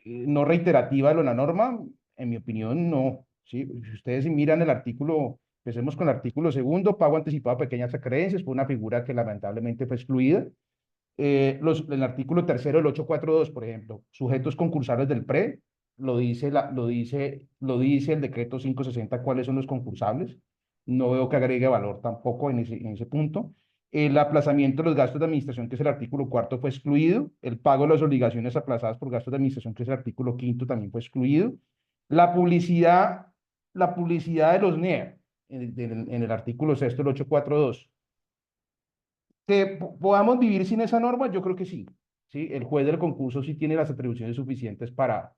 no reiterativa de la norma, en mi opinión, no. ¿Sí? Si ustedes miran el artículo, empecemos con el artículo segundo, pago anticipado de pequeñas acreencias, fue una figura que lamentablemente fue excluida. El artículo tercero del 842, por ejemplo, sujetos concursales del PRE, lo dice el decreto 560, cuáles son los concursables. No veo que agregue valor tampoco en ese punto. El aplazamiento de los gastos de administración, que es el artículo cuarto, fue excluido. El pago de las obligaciones aplazadas por gastos de administración, que es el artículo quinto, también fue excluido. La publicidad de los NEA, en el artículo sexto del 842. ¿Que podamos vivir sin esa norma? Yo creo que sí. ¿Sí? El juez del concurso sí tiene las atribuciones suficientes para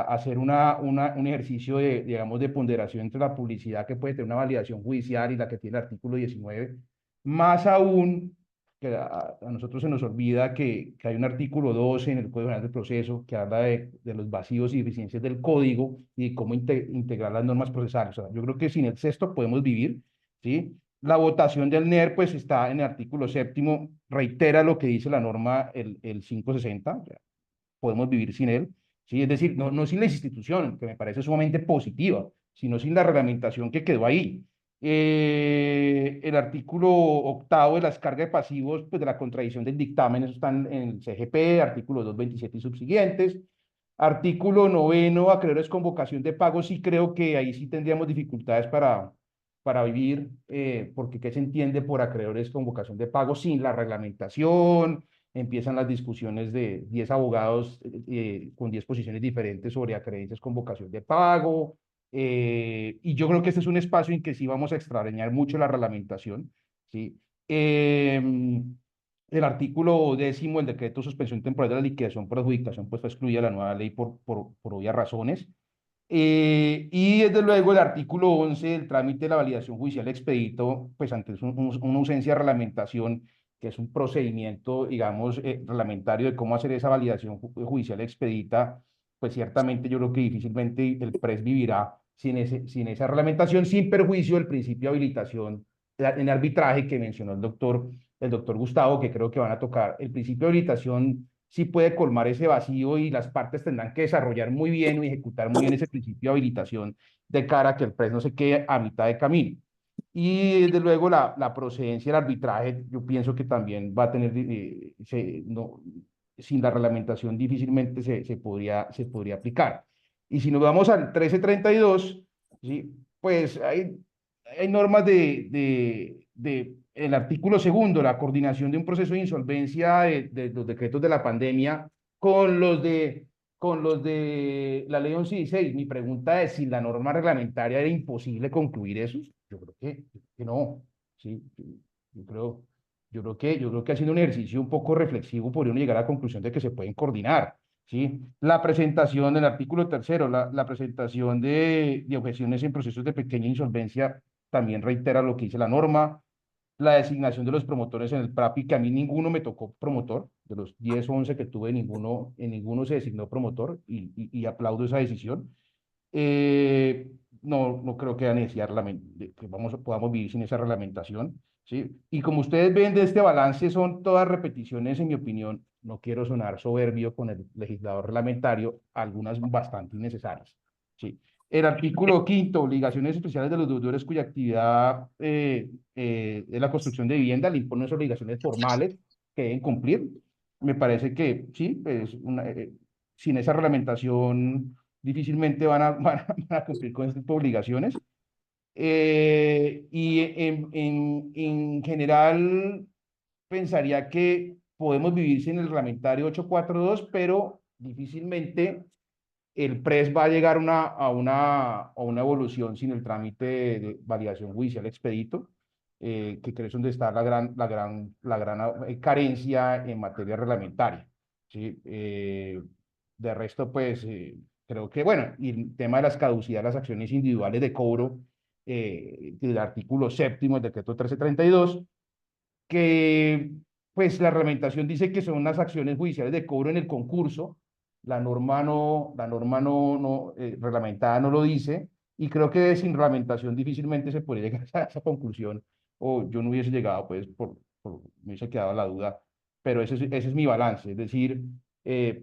hacer un ejercicio digamos, de ponderación entre la publicidad que puede tener una validación judicial y la que tiene el artículo 19. Más aún, que a nosotros se nos olvida que hay un artículo 12 en el Código General del Proceso que habla de los vacíos y deficiencias del código y de cómo integrar las normas procesales. O sea, yo creo que sin el sexto podemos vivir, ¿sí? La votación del NER, pues está en el artículo séptimo, reitera lo que dice la norma, el 560, o sea, podemos vivir sin él, ¿sí? Es decir, no sin la institución, que me parece sumamente positiva, sino sin la reglamentación que quedó ahí. El artículo octavo de las cargas de pasivos, pues de la contradicción del dictamen, eso están en el CGP, artículo 227 y subsiguientes. Artículo noveno, acreedores con vocación de pago, sí creo que ahí sí tendríamos dificultades para vivir, porque ¿qué se entiende por acreedores con vocación de pago sin la reglamentación? Empiezan las discusiones de 10 abogados con 10 posiciones diferentes sobre acreencias con vocación de pago, y yo creo que este es un espacio en que sí vamos a extrañar mucho la reglamentación, ¿sí? El artículo décimo, el decreto de suspensión temporal de la liquidación por adjudicación, pues fue excluida la nueva ley por obvias razones. Y desde luego el artículo 11, el trámite de la validación judicial expedito, pues ante una ausencia de reglamentación, que es un procedimiento, digamos, reglamentario de cómo hacer esa validación judicial expedita, pues ciertamente yo creo que difícilmente el PRES vivirá sin esa reglamentación, sin perjuicio del principio de habilitación en arbitraje que mencionó el doctor Gustavo, que creo que van a tocar. El principio de habilitación sí puede colmar ese vacío y las partes tendrán que desarrollar muy bien y ejecutar muy bien ese principio de habilitación de cara a que el PRES no se quede a mitad de camino. Y desde luego la procedencia del arbitraje, yo pienso que también va a tener, no, sin la reglamentación difícilmente se podría aplicar. Y si nos vamos al 1332, ¿sí? Pues hay normas el artículo segundo, la coordinación de un proceso de insolvencia de los decretos de la pandemia con los de la ley 1116. Mi pregunta es, si la norma reglamentaria era imposible concluir eso, yo creo que no, ¿sí? Yo creo que haciendo un ejercicio un poco reflexivo podría uno llegar a la conclusión de que se pueden coordinar, ¿sí? La presentación del artículo tercero, la presentación de objeciones en procesos de pequeña insolvencia también reitera lo que dice la norma. La designación de los promotores en el PRAPI, que a mí ninguno me tocó promotor, de los 10 o 11 que tuve, en ninguno se designó promotor, y aplaudo esa decisión. Eh, no creo que haya necesidad de que podamos vivir sin esa reglamentación, ¿sí? Y como ustedes ven de este balance, son todas repeticiones, en mi opinión. No quiero sonar soberbio con el legislador reglamentario, algunas bastante innecesarias, ¿sí? El artículo quinto, obligaciones especiales de los deudores cuya actividad es la construcción de vivienda, le impone unas obligaciones formales que deben cumplir. Me parece que sí, pues sin esa reglamentación difícilmente van a cumplir con este tipo de obligaciones. Y en general, pensaría que podemos vivir sin el reglamentario 842, pero difícilmente el PRES va a llegar a una evolución sin el trámite de validación judicial expedito, que creo es donde está la gran carencia en materia reglamentaria, ¿sí? De resto, pues, creo que, bueno, y el tema de las caducidades de las acciones individuales de cobro, del artículo séptimo del decreto 1332, que, pues, la reglamentación dice que son unas acciones judiciales de cobro en el concurso. La norma reglamentada no lo dice, y creo que sin reglamentación difícilmente se podría llegar a esa conclusión, o yo no hubiese llegado, pues, me hubiese quedado la duda, pero ese es mi balance, es decir,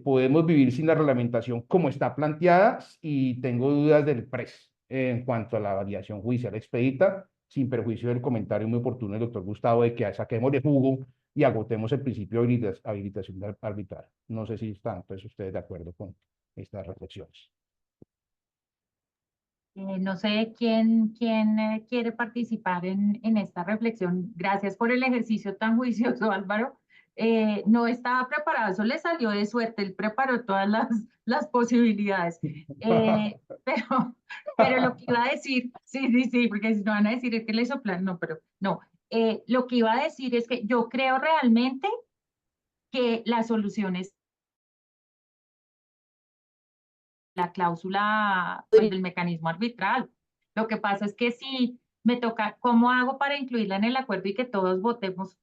podemos vivir sin la reglamentación como está planteada, y tengo dudas del PRES en cuanto a la validación judicial expedita, sin perjuicio del comentario muy oportuno del doctor Gustavo de que saquemos de jugo y agotemos el principio de habilitación arbitral. No sé si están, pues, ustedes de acuerdo con estas reflexiones. No sé quién quiere participar en esta reflexión. Gracias por el ejercicio tan juicioso, Álvaro. No estaba preparado, eso le salió de suerte, él preparó todas las posibilidades. Pero, pero lo que iba a decir, sí, porque si no van a decir es que le soplan, no, pero no. Lo que iba a decir es que yo creo realmente que la solución es la cláusula, pues, del mecanismo arbitral. Lo que pasa es que si me toca, ¿cómo hago para incluirla en el acuerdo y que todos votemos?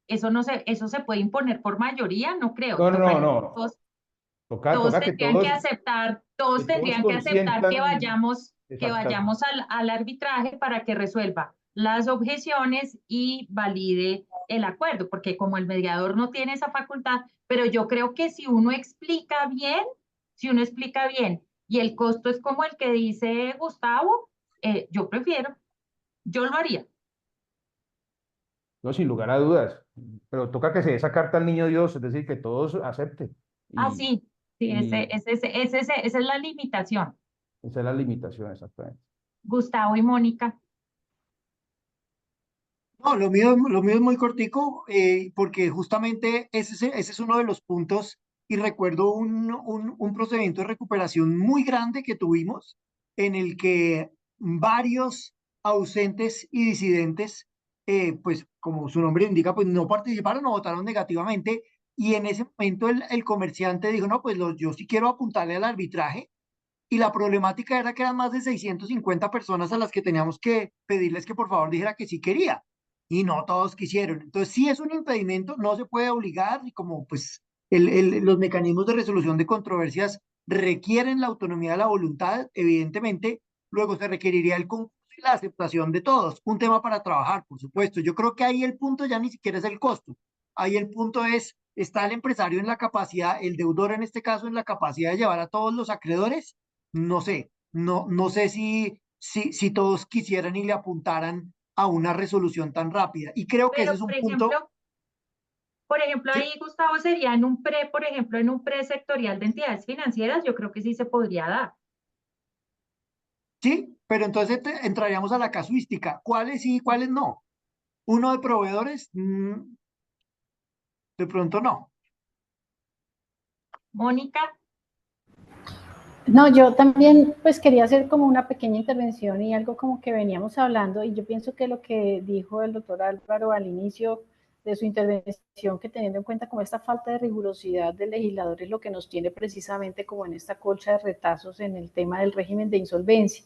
Eso se puede imponer por mayoría, no creo. No. Todos, Toca, todos toca que tendrían que todos, aceptar, que todos todos tendrían que aceptar que consientan. vayamos al arbitraje para que resuelva las objeciones y valide el acuerdo, porque como el mediador no tiene esa facultad, pero yo creo que si uno explica bien y el costo es como el que dice Gustavo, yo lo haría. No, sin lugar a dudas, pero toca que se dé esa carta al niño Dios, es decir, que todos acepten. Ah, Y, sí, y esa es la limitación. esa es la limitación, exactamente. Gustavo y Mónica. No, lo mío es muy cortico, porque justamente ese es uno de los puntos, y recuerdo un procedimiento de recuperación muy grande que tuvimos, en el que varios ausentes y disidentes, pues como su nombre indica, pues no participaron o votaron negativamente, y en ese momento el comerciante dijo, no, pues yo sí quiero apuntarle al arbitraje, y la problemática era que eran más de 650 personas a las que teníamos que pedirles que por favor dijera que sí quería, y no todos quisieron. Entonces, sí es un impedimento, no se puede obligar, y como pues los mecanismos de resolución de controversias requieren la autonomía de la voluntad, evidentemente, luego se requeriría el concurso y la aceptación de todos. Un tema para trabajar, por supuesto. Yo creo que ahí el punto ya ni siquiera es el costo. Ahí el punto es, ¿está el empresario en la capacidad, el deudor en este caso, en la capacidad de llevar a todos los acreedores? No sé, no sé si todos quisieran y le apuntaran a una resolución tan rápida. Y creo que ese Pero, es un punto, por ejemplo, sí, ahí, Gustavo, sería en un por ejemplo, en un sectorial de entidades financieras, yo creo que sí se podría dar. sí, pero entonces entraríamos a la casuística. ¿Cuáles sí y cuáles no? Uno de proveedores, de pronto no. Mónica, No, yo también pues quería hacer como una pequeña intervención y algo como que veníamos hablando y yo pienso que lo que dijo el doctor Álvaro al inicio de su intervención, que teniendo en cuenta como esta falta de rigurosidad del legislador es lo que nos tiene precisamente como en esta colcha de retazos en el tema del régimen de insolvencia.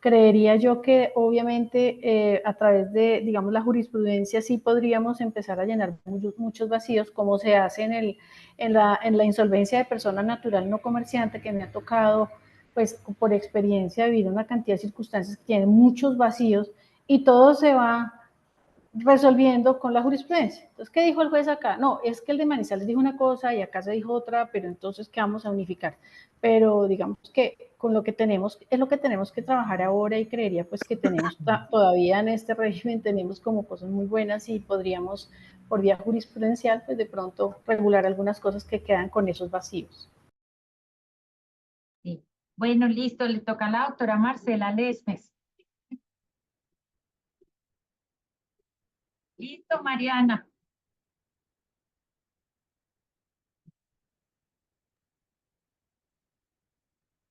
Creería yo que obviamente a través de, digamos, la jurisprudencia sí podríamos empezar a llenar muchos vacíos, como se hace en la insolvencia de persona natural no comerciante, que me ha tocado, pues por experiencia, vivir una cantidad de circunstancias que tienen muchos vacíos y todo se va resolviendo con la jurisprudencia. Entonces, ¿qué dijo el juez acá? No, es que el de Manizales dijo una cosa y acá se dijo otra, pero entonces, ¿qué vamos a unificar? Pero digamos que con lo que tenemos, es lo que tenemos que trabajar ahora y creería pues que tenemos todavía en este régimen, tenemos como cosas muy buenas y podríamos, por vía jurisprudencial, pues de pronto regular algunas cosas que quedan con esos vacíos. sí. Bueno, listo, le toca a la doctora Marcela Lesmes. Listo, Mariana.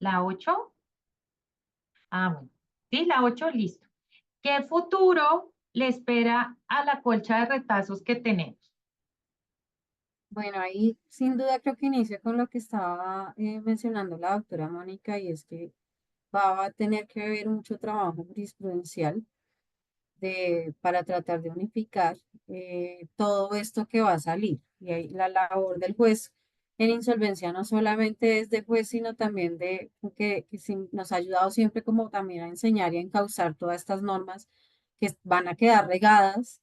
¿La 8? Ah, bueno. Sí, la 8, listo. ¿Qué futuro le espera a la colcha de retazos que tenemos? Bueno, ahí sin duda creo que inicia con lo que estaba mencionando la doctora Mónica y es que va a tener que haber mucho trabajo jurisprudencial para tratar de unificar todo esto que va a salir. Y ahí la labor del juez en insolvencia no solamente es de juez, sino también que sí nos ha ayudado siempre como también a enseñar y a encauzar todas estas normas que van a quedar regadas.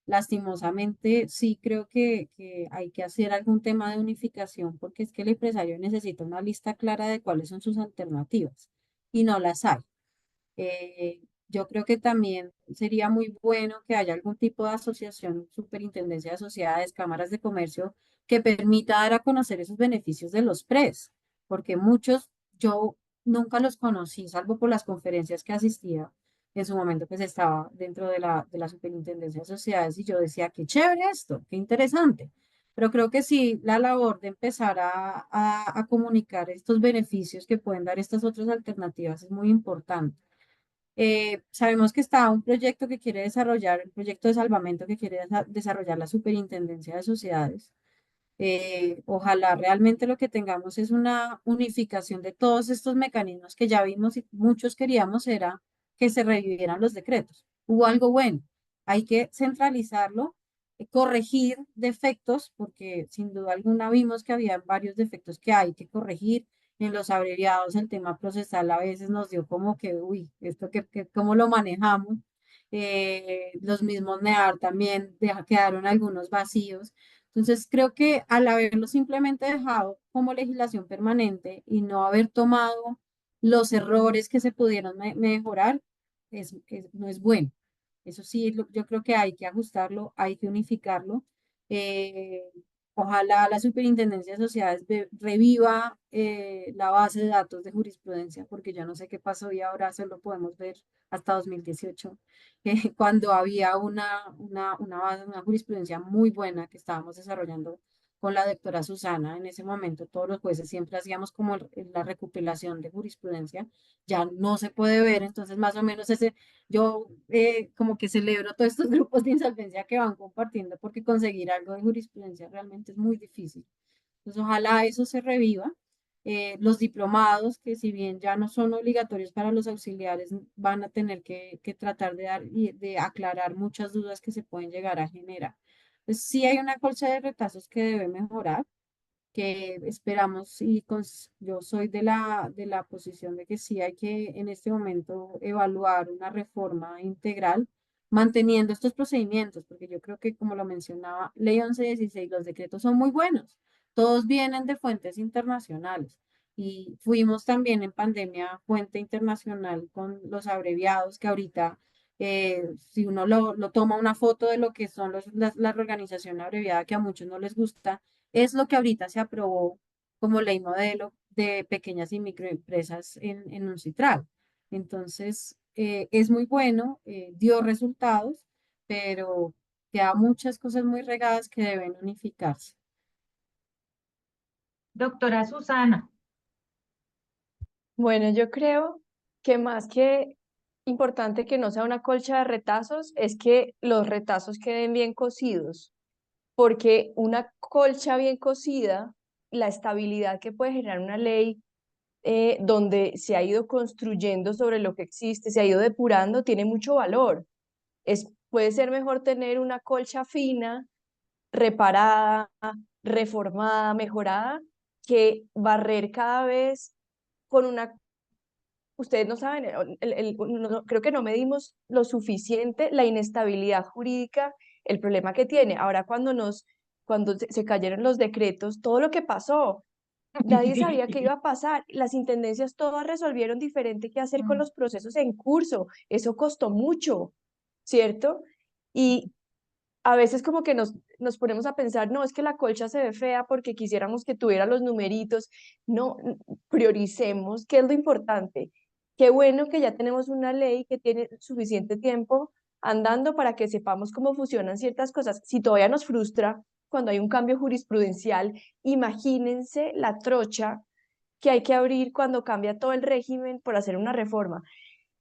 Lastimosamente, sí creo que hay que hacer algún tema de unificación porque es que el empresario necesita una lista clara de cuáles son sus alternativas y no las hay. Yo creo que también sería muy bueno que haya algún tipo de asociación, superintendencia de sociedades, cámaras de comercio, que permita dar a conocer esos beneficios de los PRES, porque muchos yo nunca los conocí, salvo por las conferencias que asistía en su momento, pues estaba dentro de la superintendencia de sociedades y yo decía, qué chévere esto, qué interesante. Pero creo que sí, la labor de empezar a comunicar estos beneficios que pueden dar estas otras alternativas es muy importante. Sabemos que está un proyecto que quiere desarrollar, un proyecto de salvamento que quiere desarrollar la Superintendencia de Sociedades. Ojalá realmente lo que tengamos es una unificación de todos estos mecanismos que ya vimos y muchos queríamos era que se revivieran los decretos. Hubo algo bueno, hay que centralizarlo, corregir defectos, porque sin duda alguna vimos que había varios defectos que hay que corregir. En los abreviados, el tema procesal a veces nos dio como que, uy, esto ¿cómo lo manejamos? Los mismos NEAR también quedaron algunos vacíos. Entonces, creo que al haberlo simplemente dejado como legislación permanente y no haber tomado los errores que se pudieron mejorar, no es bueno. Eso sí, yo creo que hay que ajustarlo, hay que unificarlo. Eh, Ojalá la Superintendencia de Sociedades reviva la base de datos de jurisprudencia, porque yo no sé qué pasó y ahora solo podemos ver hasta 2018 cuando había una jurisprudencia muy buena que estábamos desarrollando con la doctora Susana. En ese momento todos los jueces siempre hacíamos como la recopilación de jurisprudencia, ya no se puede ver, entonces más o menos yo como que celebro todos estos grupos de insolvencia que van compartiendo porque conseguir algo de jurisprudencia realmente es muy difícil. Entonces ojalá eso se reviva. Los diplomados, que si bien ya no son obligatorios para los auxiliares, van a tener que tratar de dar y de aclarar muchas dudas que se pueden llegar a generar. Pues sí hay una colcha de retazos que debe mejorar, que esperamos y yo soy de la posición de que sí hay que en este momento evaluar una reforma integral manteniendo estos procedimientos, porque yo creo que como lo mencionaba, Ley 1116, los decretos son muy buenos, todos vienen de fuentes internacionales, Y fuimos también en pandemia fuente internacional con los abreviados que ahorita, si uno lo toma una foto de lo que son la organización abreviada, que a muchos no les gusta, es lo que ahorita se aprobó como ley modelo de pequeñas y microempresas en un citral. Entonces, es muy bueno, dio resultados, pero queda muchas cosas muy regadas que deben unificarse. Doctora Susana, Bueno, yo creo que más que importante que no sea una colcha de retazos, es que los retazos queden bien cosidos, porque una colcha bien cosida, la estabilidad que puede generar una ley donde se ha ido construyendo sobre lo que existe, se ha ido depurando, tiene mucho valor. Puede ser mejor tener una colcha fina, reparada, reformada, mejorada, que barrer cada vez con una. Ustedes no saben, creo que no medimos lo suficiente la inestabilidad jurídica, el problema que tiene. Ahora cuando se cayeron los decretos, todo lo que pasó, nadie sabía qué iba a pasar. Las intendencias todas resolvieron diferente qué hacer con los procesos en curso. Eso costó mucho, ¿cierto? Y a veces como que nos ponemos a pensar, no, es que la colcha se ve fea porque quisiéramos que tuviera los numeritos. No, prioricemos qué es lo importante. Qué bueno que ya tenemos una ley que tiene suficiente tiempo andando para que sepamos cómo funcionan ciertas cosas. Si todavía nos frustra cuando hay un cambio jurisprudencial, imagínense la trocha que hay que abrir cuando cambia todo el régimen por hacer una reforma.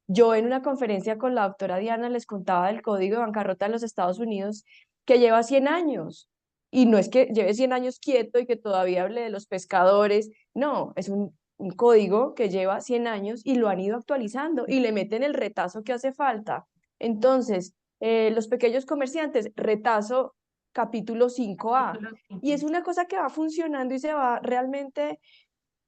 Yo en una conferencia con la doctora Diana les contaba del Código de Bancarrota de los Estados Unidos que lleva 100 años. Y no es que lleve 100 años quieto y que todavía hable de los pescadores. No, es un código que lleva 100 años y lo han ido actualizando y le meten el retazo que hace falta. Entonces, los pequeños comerciantes, retazo capítulo 5A. capítulo Y 5. es una cosa que va funcionando y se va realmente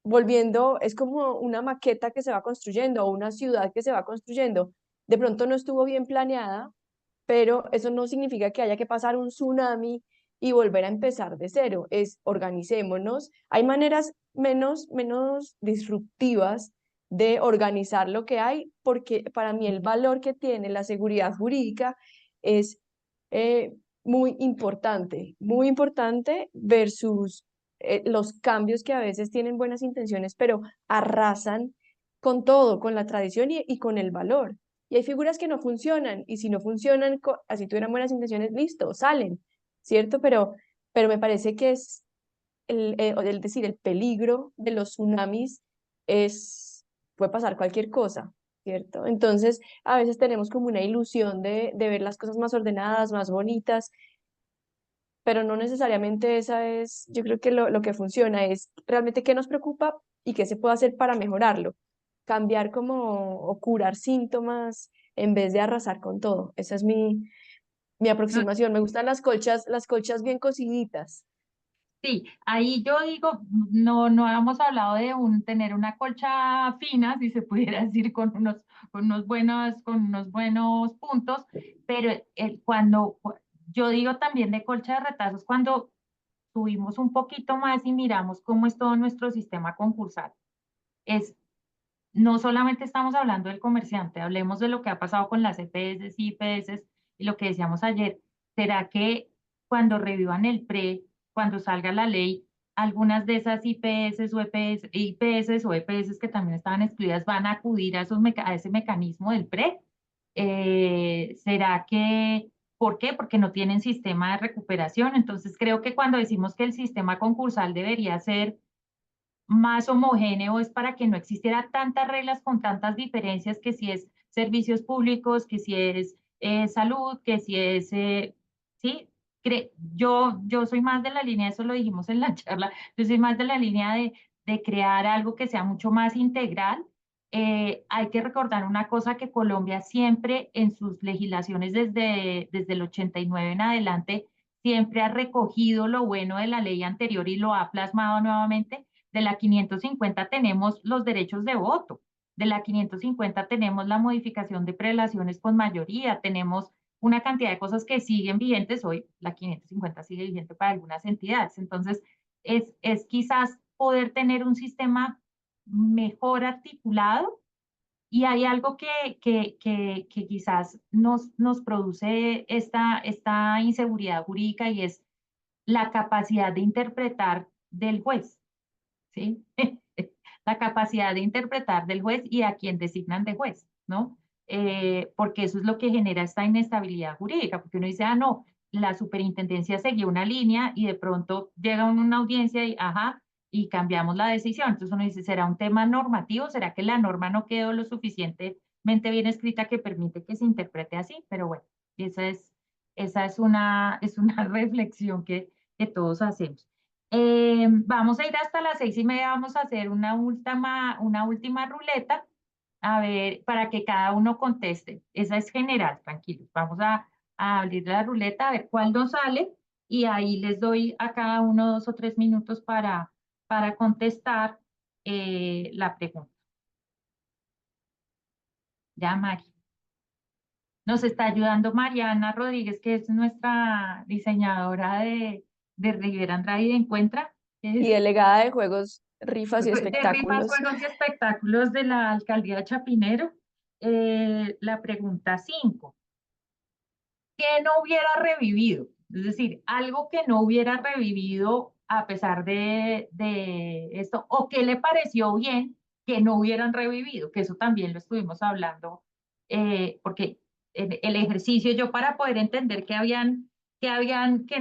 volviendo, es como una maqueta que se va construyendo o una ciudad que se va construyendo. De pronto no estuvo bien planeada, pero eso no significa que haya que pasar un tsunami y volver a empezar de cero. Es organicémonos. Hay maneras menos disruptivas de organizar lo que hay, porque para mí el valor que tiene la seguridad jurídica es eh, muy importante versus los cambios que a veces tienen buenas intenciones, pero arrasan con todo, con la tradición y con el valor. Y hay figuras que no funcionan, y si no funcionan, así tuvieran buenas intenciones, listo, salen, ¿cierto? Pero me parece que es decir, el peligro de los tsunamis puede pasar cualquier cosa, ¿cierto? Entonces, a veces tenemos como una ilusión de ver las cosas más ordenadas, más bonitas, pero no necesariamente esa es, yo creo que lo que funciona es realmente qué nos preocupa y qué se puede hacer para mejorarlo. Cambiar como o curar síntomas en vez de arrasar con todo. Esa es mi aproximación. Me gustan las colchas bien cociditas. Sí, ahí yo digo, no hemos hablado de tener una colcha fina, si se pudiera decir, con unos buenos puntos, pero yo digo también de colcha de retazos, cuando subimos un poquito más y miramos cómo es todo nuestro sistema concursal. No solamente estamos hablando del comerciante, hablemos de lo que ha pasado con las EPS, IPS y lo que decíamos ayer. ¿Será que cuando revivan el PRE, cuando salga la ley, algunas de esas IPS o EPS que también estaban excluidas van a acudir a ese mecanismo del PRE? ¿Será que, por qué? Porque no tienen sistema de recuperación. Entonces creo que cuando decimos que el sistema concursal debería ser más homogéneo es para que no existiera tantas reglas con tantas diferencias, que si es servicios públicos, que si es salud, que si es, sí, yo soy más de la línea, eso lo dijimos en la charla, yo soy más de la línea de crear algo que sea mucho más integral. Hay que recordar una cosa, que Colombia siempre en sus legislaciones desde el 89 en adelante, siempre ha recogido lo bueno de la ley anterior y lo ha plasmado nuevamente. De la 550 tenemos los derechos de voto, de la 550 tenemos la modificación de prelaciones con mayoría, tenemos una cantidad de cosas que siguen vigentes hoy. La 550 sigue vigente para algunas entidades. Entonces, es quizás poder tener un sistema mejor articulado. Y hay algo que quizás nos produce esta inseguridad jurídica y es la capacidad de interpretar del juez, ¿sí? La capacidad de interpretar del juez y a quien designan de juez, ¿no? Porque eso es lo que genera esta inestabilidad jurídica, porque uno dice, ah, no, la superintendencia seguía una línea y de pronto llega una audiencia y, ajá, y cambiamos la decisión. Entonces uno dice, ¿será un tema normativo? ¿Será que la norma no quedó lo suficientemente bien escrita que permite que se interprete así? Pero bueno, esa es una reflexión que todos hacemos. Vamos a ir hasta las 6:30, vamos a hacer una última ruleta, a ver, para que cada uno conteste. Esa es general, tranquilos. Vamos a abrir la ruleta, a ver cuál nos sale, y ahí les doy a cada uno 2 o 3 minutos para contestar la pregunta. Ya, Mari. Nos está ayudando Mariana Rodríguez, que es nuestra diseñadora de Rivera Andrade y de Encuentra. Y delegada de Juegos, Rifas y De Rifas, Espectáculos. Juegos y Espectáculos de la Alcaldía de Chapinero. La pregunta 5. ¿Qué no hubiera revivido? Es decir, algo que no hubiera revivido a pesar de esto, o qué le pareció bien que no hubieran revivido, que eso también lo estuvimos hablando, porque el ejercicio, yo para poder entender que no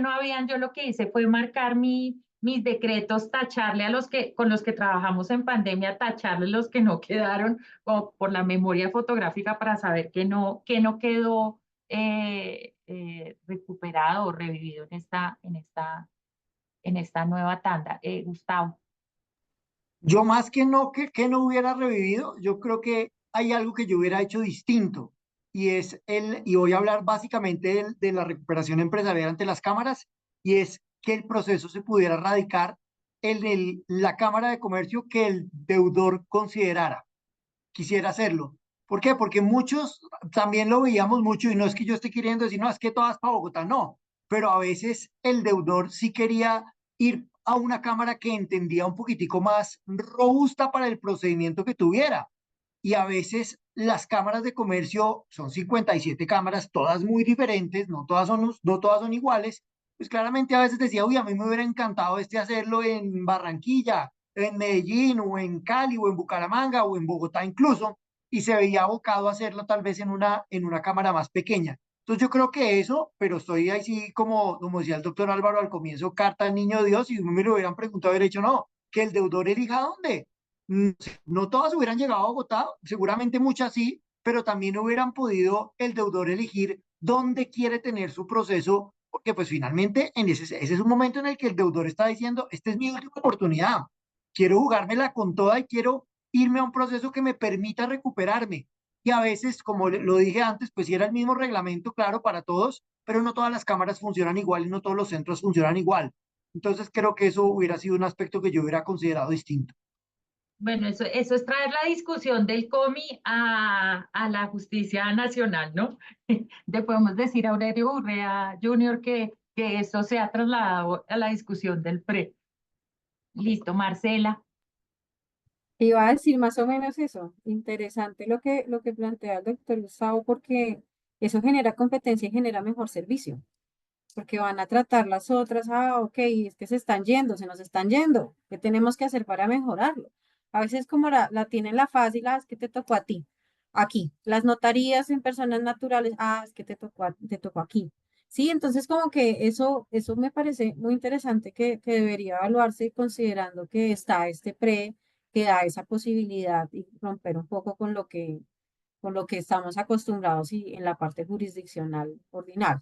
habían, yo lo que hice fue marcar mis decretos, tacharle a con los que trabajamos en pandemia, tacharle los que no quedaron, o por la memoria fotográfica para saber que no quedó recuperado o revivido en esta nueva tanda. Gustavo. Yo más que no hubiera revivido, yo creo que hay algo que yo hubiera hecho distinto y voy a hablar básicamente de la recuperación empresarial ante las cámaras, y es que el proceso se pudiera radicar en la Cámara de Comercio que el deudor considerara. Quisiera hacerlo. ¿Por qué? Porque muchos también lo veíamos mucho, y no es que yo esté queriendo decir, no, es que todas para Bogotá, no, pero a veces el deudor sí quería ir a una cámara que entendía un poquitico más robusta para el procedimiento que tuviera. Y a veces las cámaras de comercio son 57 cámaras, todas muy diferentes, no todas son iguales. Pues claramente a veces decía, uy, a mí me hubiera encantado hacerlo en Barranquilla, en Medellín, o en Cali, o en Bucaramanga, o en Bogotá incluso, y se veía abocado a hacerlo tal vez en una cámara más pequeña. Entonces yo creo que eso, pero estoy ahí sí, como decía el doctor Álvaro al comienzo, carta al niño Dios, y me lo hubieran preguntado, hubiera dicho, no, que el deudor elija dónde. No todas hubieran llegado a Bogotá, seguramente muchas sí, pero también hubieran podido el deudor elegir dónde quiere tener su proceso, porque pues finalmente ese es un momento en el que el deudor está diciendo, esta es mi última oportunidad, quiero jugármela con toda y quiero irme a un proceso que me permita recuperarme. Y a veces, como lo dije antes, pues sí era el mismo reglamento, claro, para todos, pero no todas las cámaras funcionan igual y no todos los centros funcionan igual. Entonces creo que eso hubiera sido un aspecto que yo hubiera considerado distinto. Bueno, eso es traer la discusión del COMI a la justicia nacional, ¿no? Le podemos decir a Aurelio Urrea Jr. que eso se ha trasladado a la discusión del PRE. Listo, Marcela. Iba a decir más o menos eso. Interesante lo que plantea el doctor Gustavo, porque eso genera competencia y genera mejor servicio. Porque van a tratar las otras, ok, es que se nos están yendo. ¿Qué tenemos que hacer para mejorarlo? A veces como la tienen la fácil, es que te tocó a ti. Aquí, las notarías en personas naturales, es que te tocó aquí. Sí, entonces como que eso me parece muy interesante que debería evaluarse considerando que está este PRE que da esa posibilidad y romper un poco con lo que estamos acostumbrados y en la parte jurisdiccional ordinaria.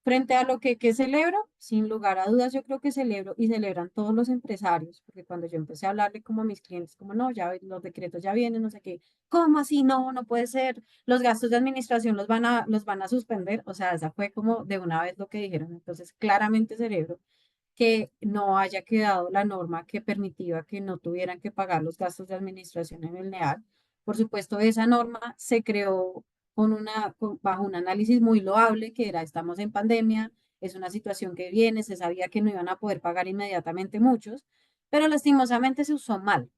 Frente a lo que celebro, sin lugar a dudas, yo creo que celebro y celebran todos los empresarios, porque cuando yo empecé a hablarle como a mis clientes, como no, ya los decretos ya vienen, no sé qué, ¿cómo así? No, no puede ser, los gastos de administración los van a suspender, o sea, esa fue como de una vez lo que dijeron, entonces claramente celebro que no haya quedado la norma que permitía que no tuvieran que pagar los gastos de administración en el NEAR. Por supuesto, esa norma se creó bajo un análisis muy loable, que era, estamos en pandemia, es una situación que viene, se sabía que no iban a poder pagar inmediatamente muchos, pero lastimosamente se usó mal.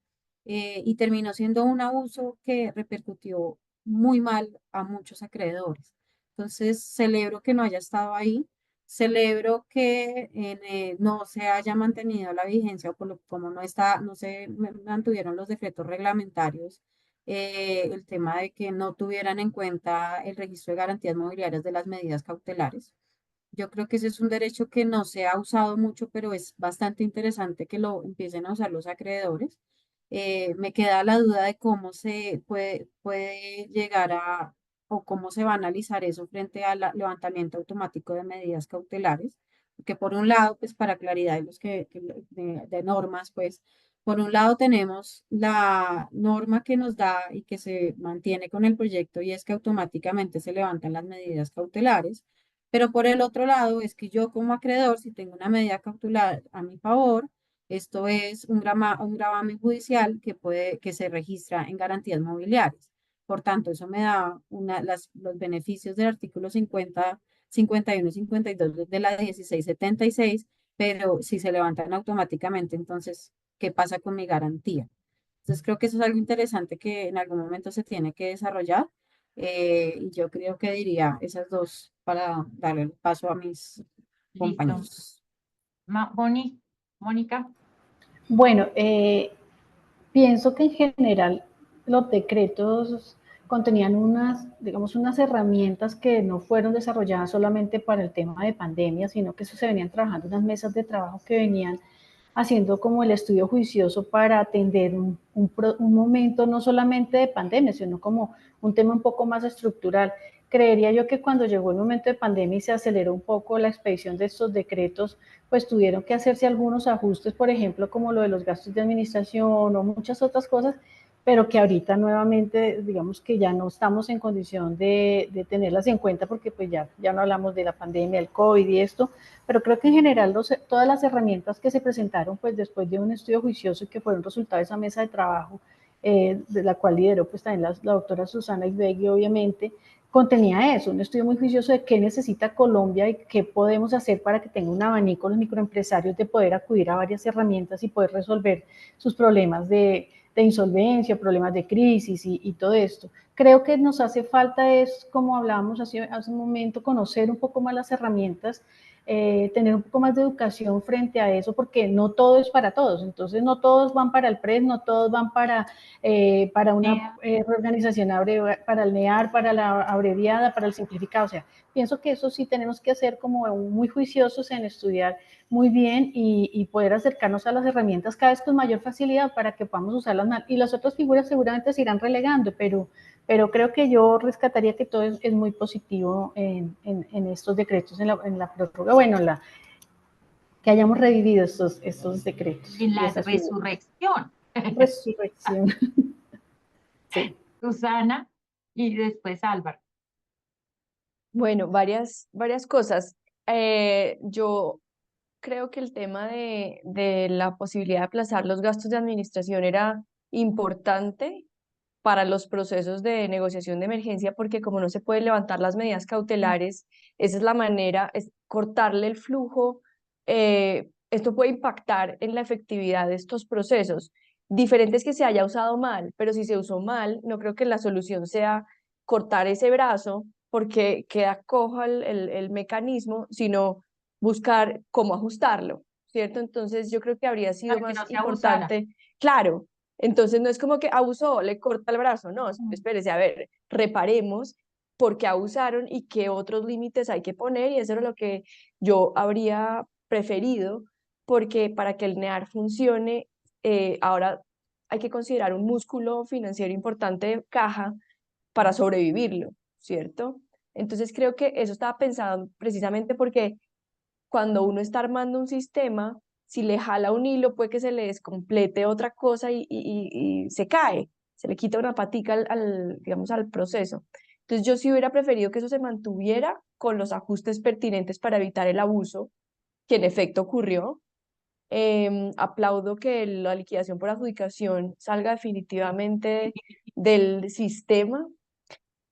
y terminó siendo un abuso que repercutió muy mal a muchos acreedores. Entonces, celebro que no haya estado ahí, celebro que no se haya mantenido la vigencia o como no se mantuvieron los decretos reglamentarios, el tema de que no tuvieran en cuenta el registro de garantías mobiliarias de las medidas cautelares. Yo creo que ese es un derecho que no se ha usado mucho, pero es bastante interesante que lo empiecen a usar los acreedores. Me queda la duda de cómo se puede llegar a, o cómo se va a analizar eso frente al levantamiento automático de medidas cautelares. Que por un lado, pues para claridad de de normas, pues por un lado tenemos la norma que nos da y que se mantiene con el proyecto y es que automáticamente se levantan las medidas cautelares. Pero por el otro lado, es que yo como acreedor, si tengo una medida cautelar a mi favor, esto es un gravamen judicial que se registra en garantías mobiliarias. Por tanto, eso me da los beneficios del artículo 51 y 52 de la 1676, pero si se levantan automáticamente, entonces, ¿qué pasa con mi garantía? Entonces, creo que eso es algo interesante que en algún momento se tiene que desarrollar. Y yo creo que diría esas dos para darle el paso a mis Listo. compañeros. Mónica. Bueno, pienso que en general los decretos contenían unas, digamos, unas herramientas que no fueron desarrolladas solamente para el tema de pandemia, sino que eso se venían trabajando unas mesas de trabajo que venían haciendo como el estudio juicioso para atender un momento no solamente de pandemia, sino como un tema un poco más estructural. Creería yo que cuando llegó el momento de pandemia y se aceleró un poco la expedición de estos decretos, pues tuvieron que hacerse algunos ajustes, por ejemplo, como lo de los gastos de administración o muchas otras cosas, pero que ahorita nuevamente, digamos que ya no estamos en condición de tenerlas en cuenta porque pues ya no hablamos de la pandemia, el COVID y esto, pero creo que en general todas las herramientas que se presentaron pues después de un estudio juicioso y que fueron resultado de esa mesa de trabajo, de la cual lideró pues también la doctora Susana Ibegui, obviamente, contenía eso, un estudio muy juicioso de qué necesita Colombia y qué podemos hacer para que tenga un abanico los microempresarios de poder acudir a varias herramientas y poder resolver sus problemas de insolvencia, problemas de crisis y todo esto. Creo que nos hace falta es, como hablábamos hace un momento, conocer un poco más las herramientas, tener un poco más de educación frente a eso, porque no todo es para todos. Entonces, no todos van para el PRES, no todos van para una reorganización, para el NEAR, para la abreviada, para el simplificado. O sea, pienso que eso sí tenemos que hacer como muy juiciosos en estudiar muy bien y poder acercarnos a las herramientas cada vez con mayor facilidad para que podamos usarlas más. Y las otras figuras seguramente se irán relegando, pero creo que yo rescataría que todo es muy positivo en estos decretos, en la prórroga, bueno, que hayamos revivido estos decretos. En la resurrección. Resurrección. Sí. Susana y después Álvaro. Bueno, varias cosas. Yo creo que el tema de la posibilidad de aplazar los gastos de administración era importante para los procesos de negociación de emergencia, porque como no se pueden levantar las medidas cautelares, esa es la manera, es cortarle el flujo. Esto puede impactar en la efectividad de estos procesos. Diferente es que se haya usado mal, pero si se usó mal, no creo que la solución sea cortar ese brazo porque queda cojo el mecanismo, sino buscar cómo ajustarlo, ¿cierto? Entonces yo creo que habría sido Para que más no se abusara. importante, claro, entonces no es como que abusó, le corta el brazo, no, espérese, a ver, reparemos por qué abusaron y qué otros límites hay que poner, y eso era lo que yo habría preferido, porque para que el NEAR funcione, ahora hay que considerar un músculo financiero importante de caja para sobrevivirlo, ¿cierto? Entonces creo que eso estaba pensado precisamente porque cuando uno está armando un sistema, si le jala un hilo, puede que se le descomplete otra cosa y se cae, se le quita una patica digamos, al proceso. Entonces yo sí hubiera preferido que eso se mantuviera con los ajustes pertinentes para evitar el abuso, que en efecto ocurrió. Aplaudo que la liquidación por adjudicación salga definitivamente del sistema,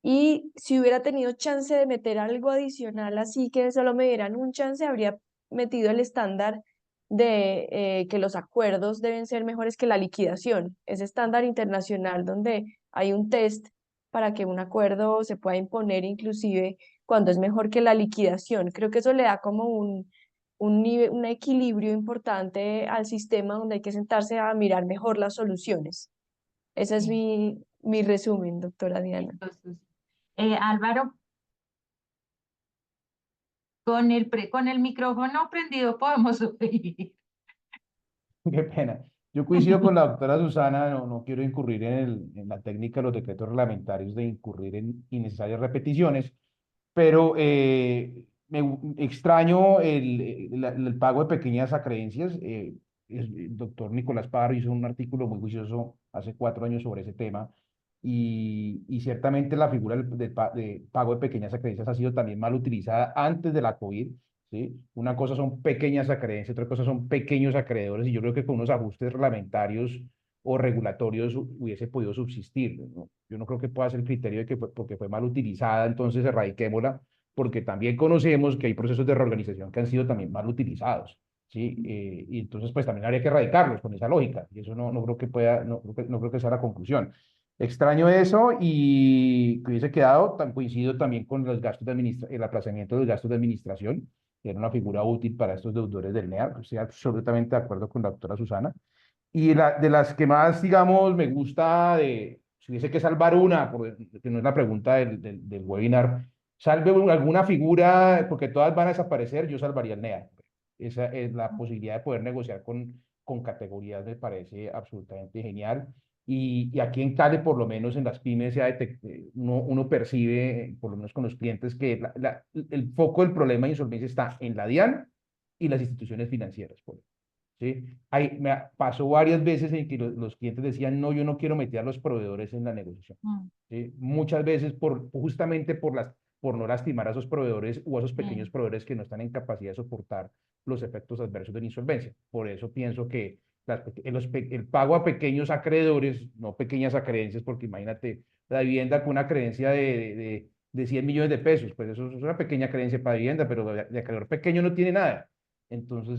y si hubiera tenido chance de meter algo adicional, así que solo me dieran un chance, habría metido el estándar de que los acuerdos deben ser mejores que la liquidación. Ese estándar internacional donde hay un test para que un acuerdo se pueda imponer inclusive cuando es mejor que la liquidación. Creo que eso le da como un equilibrio importante al sistema donde hay que sentarse a mirar mejor las soluciones. Ese es Sí. mi resumen, doctora Diana. Entonces, Álvaro, con el micrófono prendido podemos oír. Qué pena. Yo coincido con la doctora Susana, no quiero incurrir en la técnica de los decretos reglamentarios de incurrir en innecesarias repeticiones, pero extraño el pago de pequeñas acreencias. El doctor Nicolás Parro hizo un artículo muy juicioso hace 4 años sobre ese tema y ciertamente la figura de pago de pequeñas acreencias ha sido también mal utilizada antes de la COVID. ¿Sí? Una cosa son pequeñas acreencias, otra cosa son pequeños acreedores, y yo creo que con unos ajustes reglamentarios o regulatorios hubiese podido subsistir, ¿no? Yo no creo que pueda ser el criterio de que porque fue mal utilizada, entonces erradiquémosla, porque también conocemos que hay procesos de reorganización que han sido también mal utilizados, ¿sí? Y entonces pues también habría que erradicarlos con esa lógica, y eso no creo que pueda, no creo que sea la conclusión. Extraño eso y que hubiese quedado, coincido también con los gastos el aplazamiento de los gastos de administración, que era una figura útil para estos deudores del NEA. Estoy absolutamente de acuerdo con la doctora Susana. Y de las que más, digamos, me gusta, si hubiese que salvar una, que no es la pregunta del webinar, salve alguna figura, porque todas van a desaparecer, yo salvaría el NEA. Esa es la posibilidad de poder negociar con categorías, me parece absolutamente genial. Y aquí en Cali, por lo menos en las pymes, uno percibe, por lo menos con los clientes, que el foco del problema de insolvencia está en la DIAN y las instituciones financieras. ¿Sí? Pasó varias veces en que los clientes decían, no, yo no quiero meter a los proveedores en la negociación. ¿Sí? Muchas veces justamente por no lastimar a esos proveedores o a esos pequeños proveedores que no están en capacidad de soportar los efectos adversos de la insolvencia. Por eso pienso que el pago a pequeños acreedores, no pequeñas acreencias, porque imagínate la vivienda con una creencia de 100 millones de pesos, pues eso es una pequeña creencia para vivienda, pero de acreedor pequeño no tiene nada. Entonces,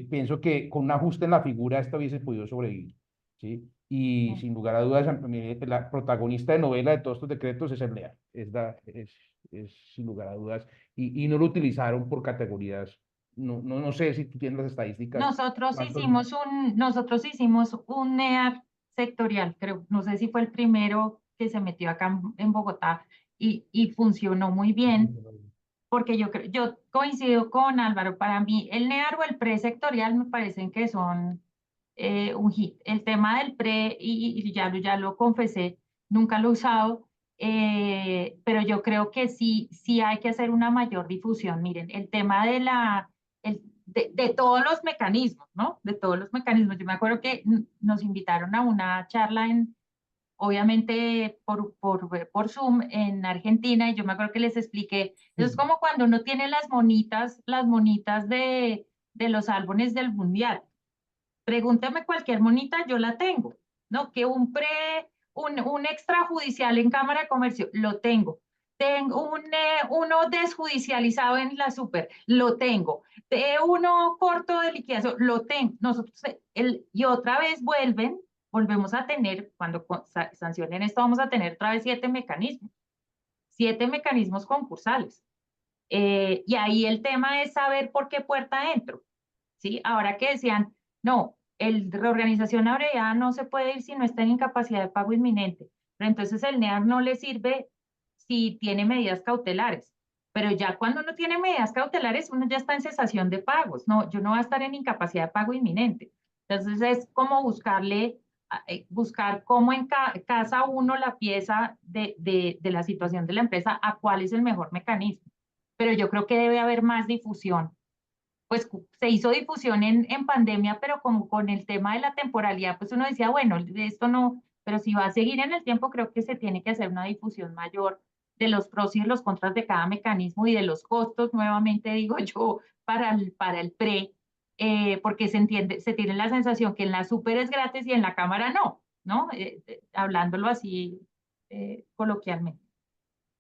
pienso que con un ajuste en la figura esta hubiese podido sobrevivir, ¿sí? Y sin lugar a dudas, la protagonista de novela de todos estos decretos es el NEA, es sin lugar a dudas, y no lo utilizaron por categorías. No sé si tú tienes las estadísticas. Nosotros hicimos un NEAR sectorial, creo, no sé si fue el primero que se metió acá en Bogotá y funcionó muy bien, porque yo coincido con Álvaro, para mí el NEAR o el presectorial me parecen que son un hit. El tema del pre, y ya lo confesé, nunca lo he usado, pero yo creo que sí hay que hacer una mayor difusión. Miren, el tema de todos los mecanismos, ¿no? De todos los mecanismos. Yo me acuerdo que nos invitaron a una charla obviamente por Zoom en Argentina, y yo me acuerdo que les expliqué, eso es como cuando uno tiene las monitas de los álbumes del mundial. Pregúntame cualquier monita, yo la tengo, ¿no? Que un extrajudicial en Cámara de Comercio, lo tengo. Tengo uno desjudicializado en la super, lo tengo. Uno corto de liquidación, lo tengo. Nosotros, y otra vez volvemos a tener, cuando sancionen esto, vamos a tener otra vez 7 mecanismos concursales. Y ahí el tema es saber por qué puerta entro, ¿sí? Ahora que decían, no, el reorganización abreviada no se puede ir si no está en incapacidad de pago inminente, pero entonces el NEAR no le sirve si tiene medidas cautelares, pero ya cuando uno tiene medidas cautelares, uno ya está en cesación de pagos, no, yo no voy a estar en incapacidad de pago inminente. Entonces es como buscar cómo casa uno la pieza de la situación de la empresa, a cuál es el mejor mecanismo. Pero yo creo que debe haber más difusión. Pues se hizo difusión en pandemia, pero como con el tema de la temporalidad, pues uno decía, bueno, esto no, pero si va a seguir en el tiempo, creo que se tiene que hacer una difusión mayor de los pros y los contras de cada mecanismo y de los costos, nuevamente digo yo, para el pre, porque se tiene la sensación que en la super es gratis y en la cámara no, ¿no? Hablándolo así coloquialmente.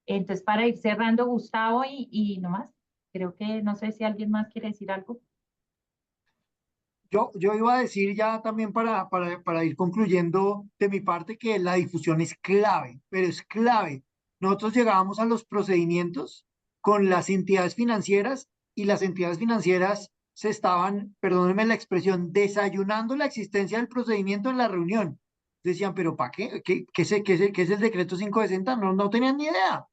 Entonces, para ir cerrando, Gustavo y no más. Creo que no sé si alguien más quiere decir algo. Yo iba a decir ya también para ir concluyendo de mi parte que la difusión es clave, pero es clave. Nosotros llegábamos a los procedimientos con las entidades financieras y las entidades financieras se estaban, perdónenme la expresión, desayunando la existencia del procedimiento en la reunión. Decían, pero ¿para qué? ¿Qué es el decreto 560? No tenían ni idea.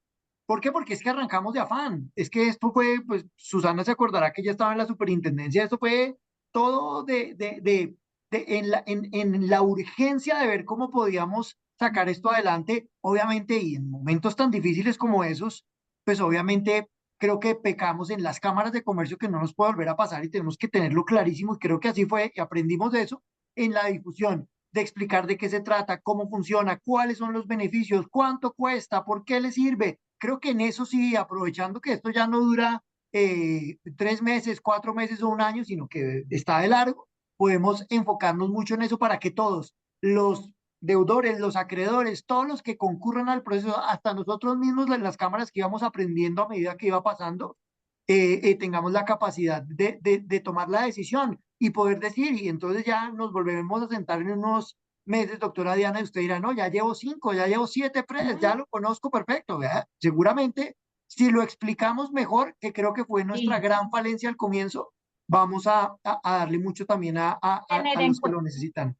¿Por qué? Porque es que arrancamos de afán. Es que esto fue, pues Susana se acordará que ya estaba en la superintendencia, esto fue todo en la urgencia de ver cómo podíamos sacar esto adelante, obviamente, y en momentos tan difíciles como esos, pues obviamente creo que pecamos en las cámaras de comercio que no nos puede volver a pasar y tenemos que tenerlo clarísimo y creo que así fue y aprendimos de eso en la difusión, de explicar de qué se trata, cómo funciona, cuáles son los beneficios, cuánto cuesta, por qué le sirve. Creo que en eso sí, aprovechando que esto ya no dura 3 meses, 4 meses o un año, sino que está de largo, podemos enfocarnos mucho en eso para que todos, los deudores, los acreedores, todos los que concurran al proceso, hasta nosotros mismos en las cámaras que íbamos aprendiendo a medida que iba pasando, tengamos la capacidad de tomar la decisión y poder decir, y entonces ya nos volveremos a sentar en unos meses, doctora Diana, y usted dirá, no, ya llevo 5, ya llevo 7 preses, ya lo conozco perfecto, ¿verdad? Seguramente si lo explicamos mejor, que creo que fue nuestra Sí, gran falencia al comienzo, vamos a darle mucho también tener a en los que cuenta. lo necesitan.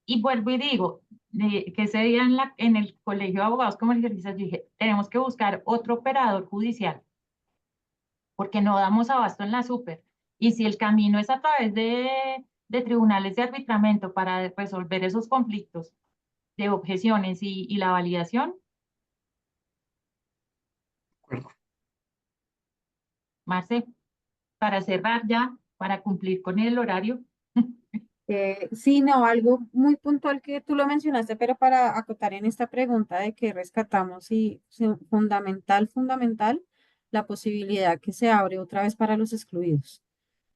Y vuelvo y digo, que ese día en el Colegio de Abogados Comercialistas, yo dije, tenemos que buscar otro operador judicial, porque no damos abasto en la super. Y si el camino es a través de tribunales de arbitramiento para resolver esos conflictos de objeciones y la validación, Marce, para cerrar ya, para cumplir con el horario. Sí, no, algo muy puntual que tú lo mencionaste, pero para acotar en esta pregunta de que rescatamos y fundamental, la posibilidad que se abre otra vez para los excluidos,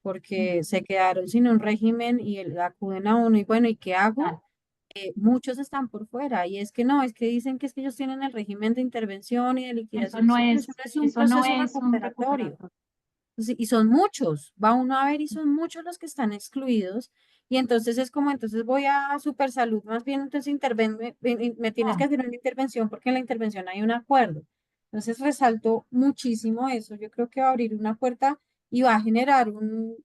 porque se quedaron sin un régimen y acuden a uno y bueno, ¿y qué hago? Tal. Muchos están por fuera y es que no, es que dicen que es que ellos tienen el régimen de intervención y de Eso liquidación, no pero eso no es un eso no proceso es un recuperatorio. recuperatorio. Sí, y son muchos, va uno a ver y son muchos los que están excluidos y entonces es como, entonces voy a Supersalud, más bien entonces me tienes que No, hacer una intervención porque en la intervención hay un acuerdo. Entonces resalto muchísimo eso, yo creo que va a abrir una puerta y va a generar un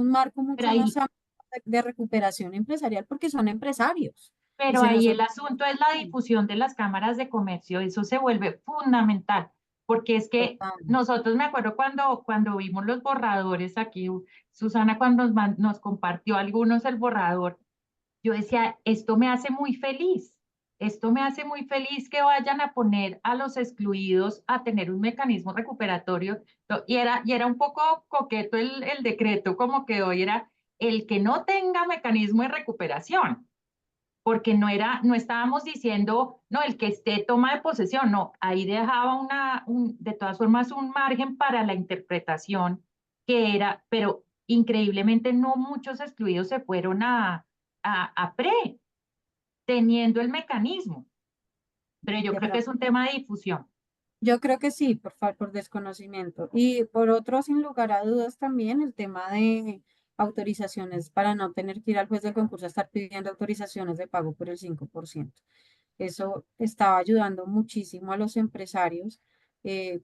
marco pero mucho más amplio de recuperación empresarial porque son empresarios y se nos ahí el olvida. asunto es la difusión de las cámaras de comercio, eso se vuelve fundamental, porque es que Total. nosotros me acuerdo cuando vimos los borradores aquí, Susana cuando nos compartió algunos el borrador, yo decía, esto me hace muy feliz, esto me hace muy feliz que vayan a poner a los excluidos a tener un mecanismo recuperatorio, y era un poco coqueto el decreto como quedó, y era el que no tenga mecanismo de recuperación porque no estábamos diciendo, no, el que esté toma de posesión, no, ahí dejaba de todas formas un margen para la interpretación que era, pero increíblemente no muchos excluidos se fueron a pre, teniendo el mecanismo, pero yo De creo que es un tema de difusión. Yo creo que sí, por desconocimiento. Y por otro, sin lugar a dudas, también el tema de autorizaciones para no tener que ir al juez del concurso a estar pidiendo autorizaciones de pago por el 5%. Eso estaba ayudando muchísimo a los empresarios,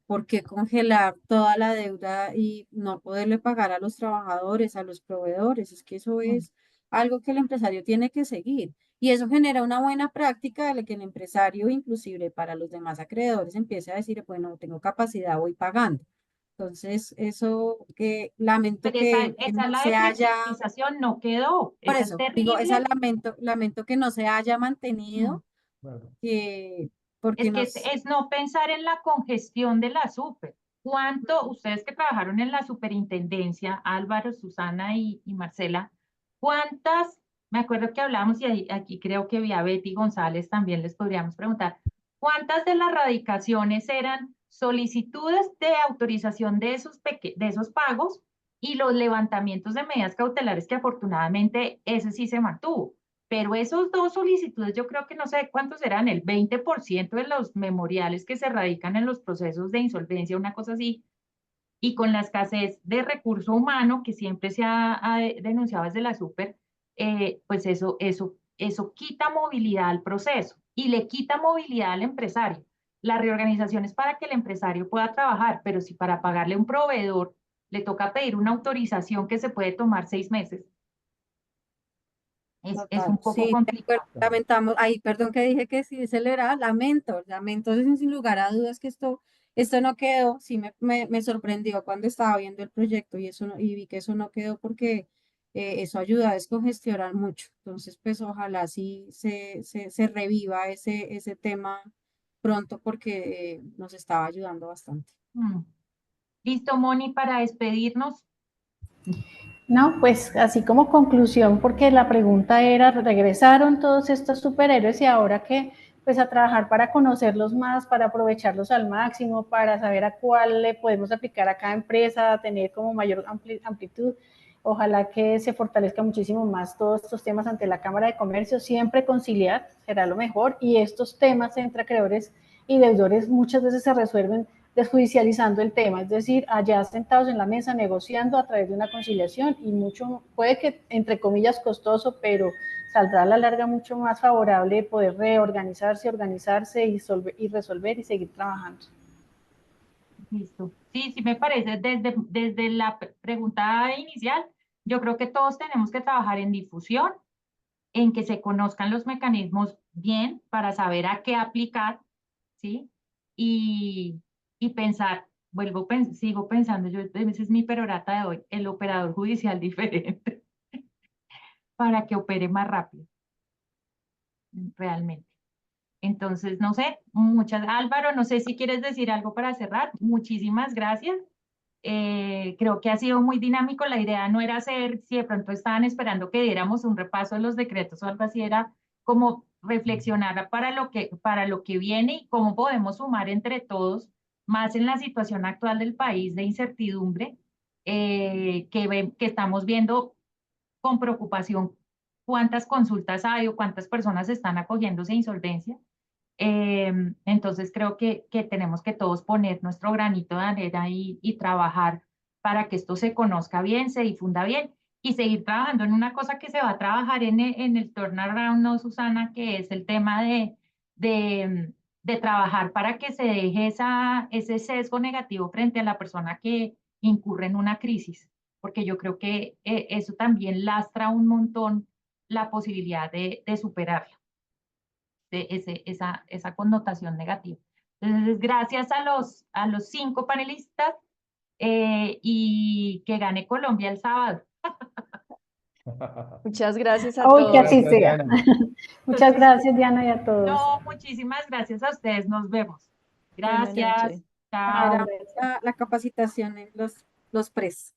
porque congelar toda la deuda y no poderle pagar a los trabajadores, a los proveedores. Es que eso es algo que el empresario tiene que seguir. Y eso genera una buena práctica de la que el empresario, inclusive para los demás acreedores, empiece a decir, bueno, tengo capacidad, voy pagando. Entonces, eso que lamento Pero que esa no la se de haya, flexibilización no quedó, por esa es eso, digo, esa terrible. lamento que no se haya Mm. mantenido, Claro. porque Es que nos, es no pensar en la congestión de la super. ¿Cuánto, ustedes que trabajaron en la superintendencia, Álvaro, Susana y Marcela, cuántas, me acuerdo que hablábamos y aquí creo que vía Betty González también les podríamos preguntar, cuántas de las radicaciones eran solicitudes de autorización de esos pagos y los levantamientos de medidas cautelares que afortunadamente ese sí se mantuvo? Pero esos dos solicitudes, yo creo que no sé cuántos eran, el 20% de los memoriales que se radican en los procesos de insolvencia, una cosa así, y con la escasez de recurso humano que siempre se ha denunciado desde la super, pues eso quita movilidad al proceso y le quita movilidad al empresario. La reorganización es para que el empresario pueda trabajar, pero si para pagarle a un proveedor le toca pedir una autorización que se puede tomar 6 meses, es Total, un poco sí, de acuerdo, complicado. lamentamos, ay, perdón que dije que sí aceleraba, lamento sin lugar a dudas que esto no quedó, sí me sorprendió cuando estaba viendo el proyecto y y vi que eso no quedó porque eso ayuda a descongestionar mucho, entonces pues ojalá sí se reviva ese tema pronto porque nos estaba ayudando bastante. Listo, Moni, para despedirnos. No, pues así como conclusión, porque la pregunta era, ¿regresaron todos estos superhéroes y ahora qué? Pues a trabajar para conocerlos más, para aprovecharlos al máximo, para saber a cuál le podemos aplicar a cada empresa, tener como mayor amplitud. Ojalá que se fortalezca muchísimo más todos estos temas ante la Cámara de Comercio, siempre conciliar será lo mejor, y estos temas entre acreedores y deudores muchas veces se resuelven desjudicializando el tema, es decir, allá sentados en la mesa negociando a través de una conciliación, y mucho, puede que entre comillas costoso, pero saldrá a la larga mucho más favorable poder reorganizarse, organizarse y resolver y seguir trabajando. Listo. Sí, sí me parece, desde la pregunta inicial, yo creo que todos tenemos que trabajar en difusión, en que se conozcan los mecanismos bien para saber a qué aplicar, ¿sí? Y, y pensar, sigo pensando, ese es mi perorata de hoy, el operador judicial diferente, para que opere más rápido, realmente. Entonces, no sé, Álvaro, no sé si quieres decir algo para cerrar. Muchísimas gracias. Creo que ha sido muy dinámico. La idea no era hacer, si de pronto estaban esperando que diéramos un repaso de los decretos o algo así, era como reflexionar para lo que viene y cómo podemos sumar entre todos, más en la situación actual del país de incertidumbre, que estamos viendo con preocupación cuántas consultas hay o cuántas personas están acogiéndose a insolvencia. Entonces creo que tenemos que todos poner nuestro granito de arena y trabajar para que esto se conozca bien, se difunda bien y seguir trabajando en una cosa que se va a trabajar en el turnaround, ¿no, Susana? Que es el tema de trabajar para que se deje ese sesgo negativo frente a la persona que incurre en una crisis, porque yo creo que eso también lastra un montón la posibilidad de superarla, esa connotación negativa. Entonces, gracias a los 5 panelistas y que gane Colombia el sábado. Muchas gracias a Uy, que todos. así Gracias, sea. Diana. Muchas gracias, Diana, y a todos. No, muchísimas gracias a ustedes. Nos vemos. Buena Gracias. noche. Chao. Ahora la capacitación en los pres.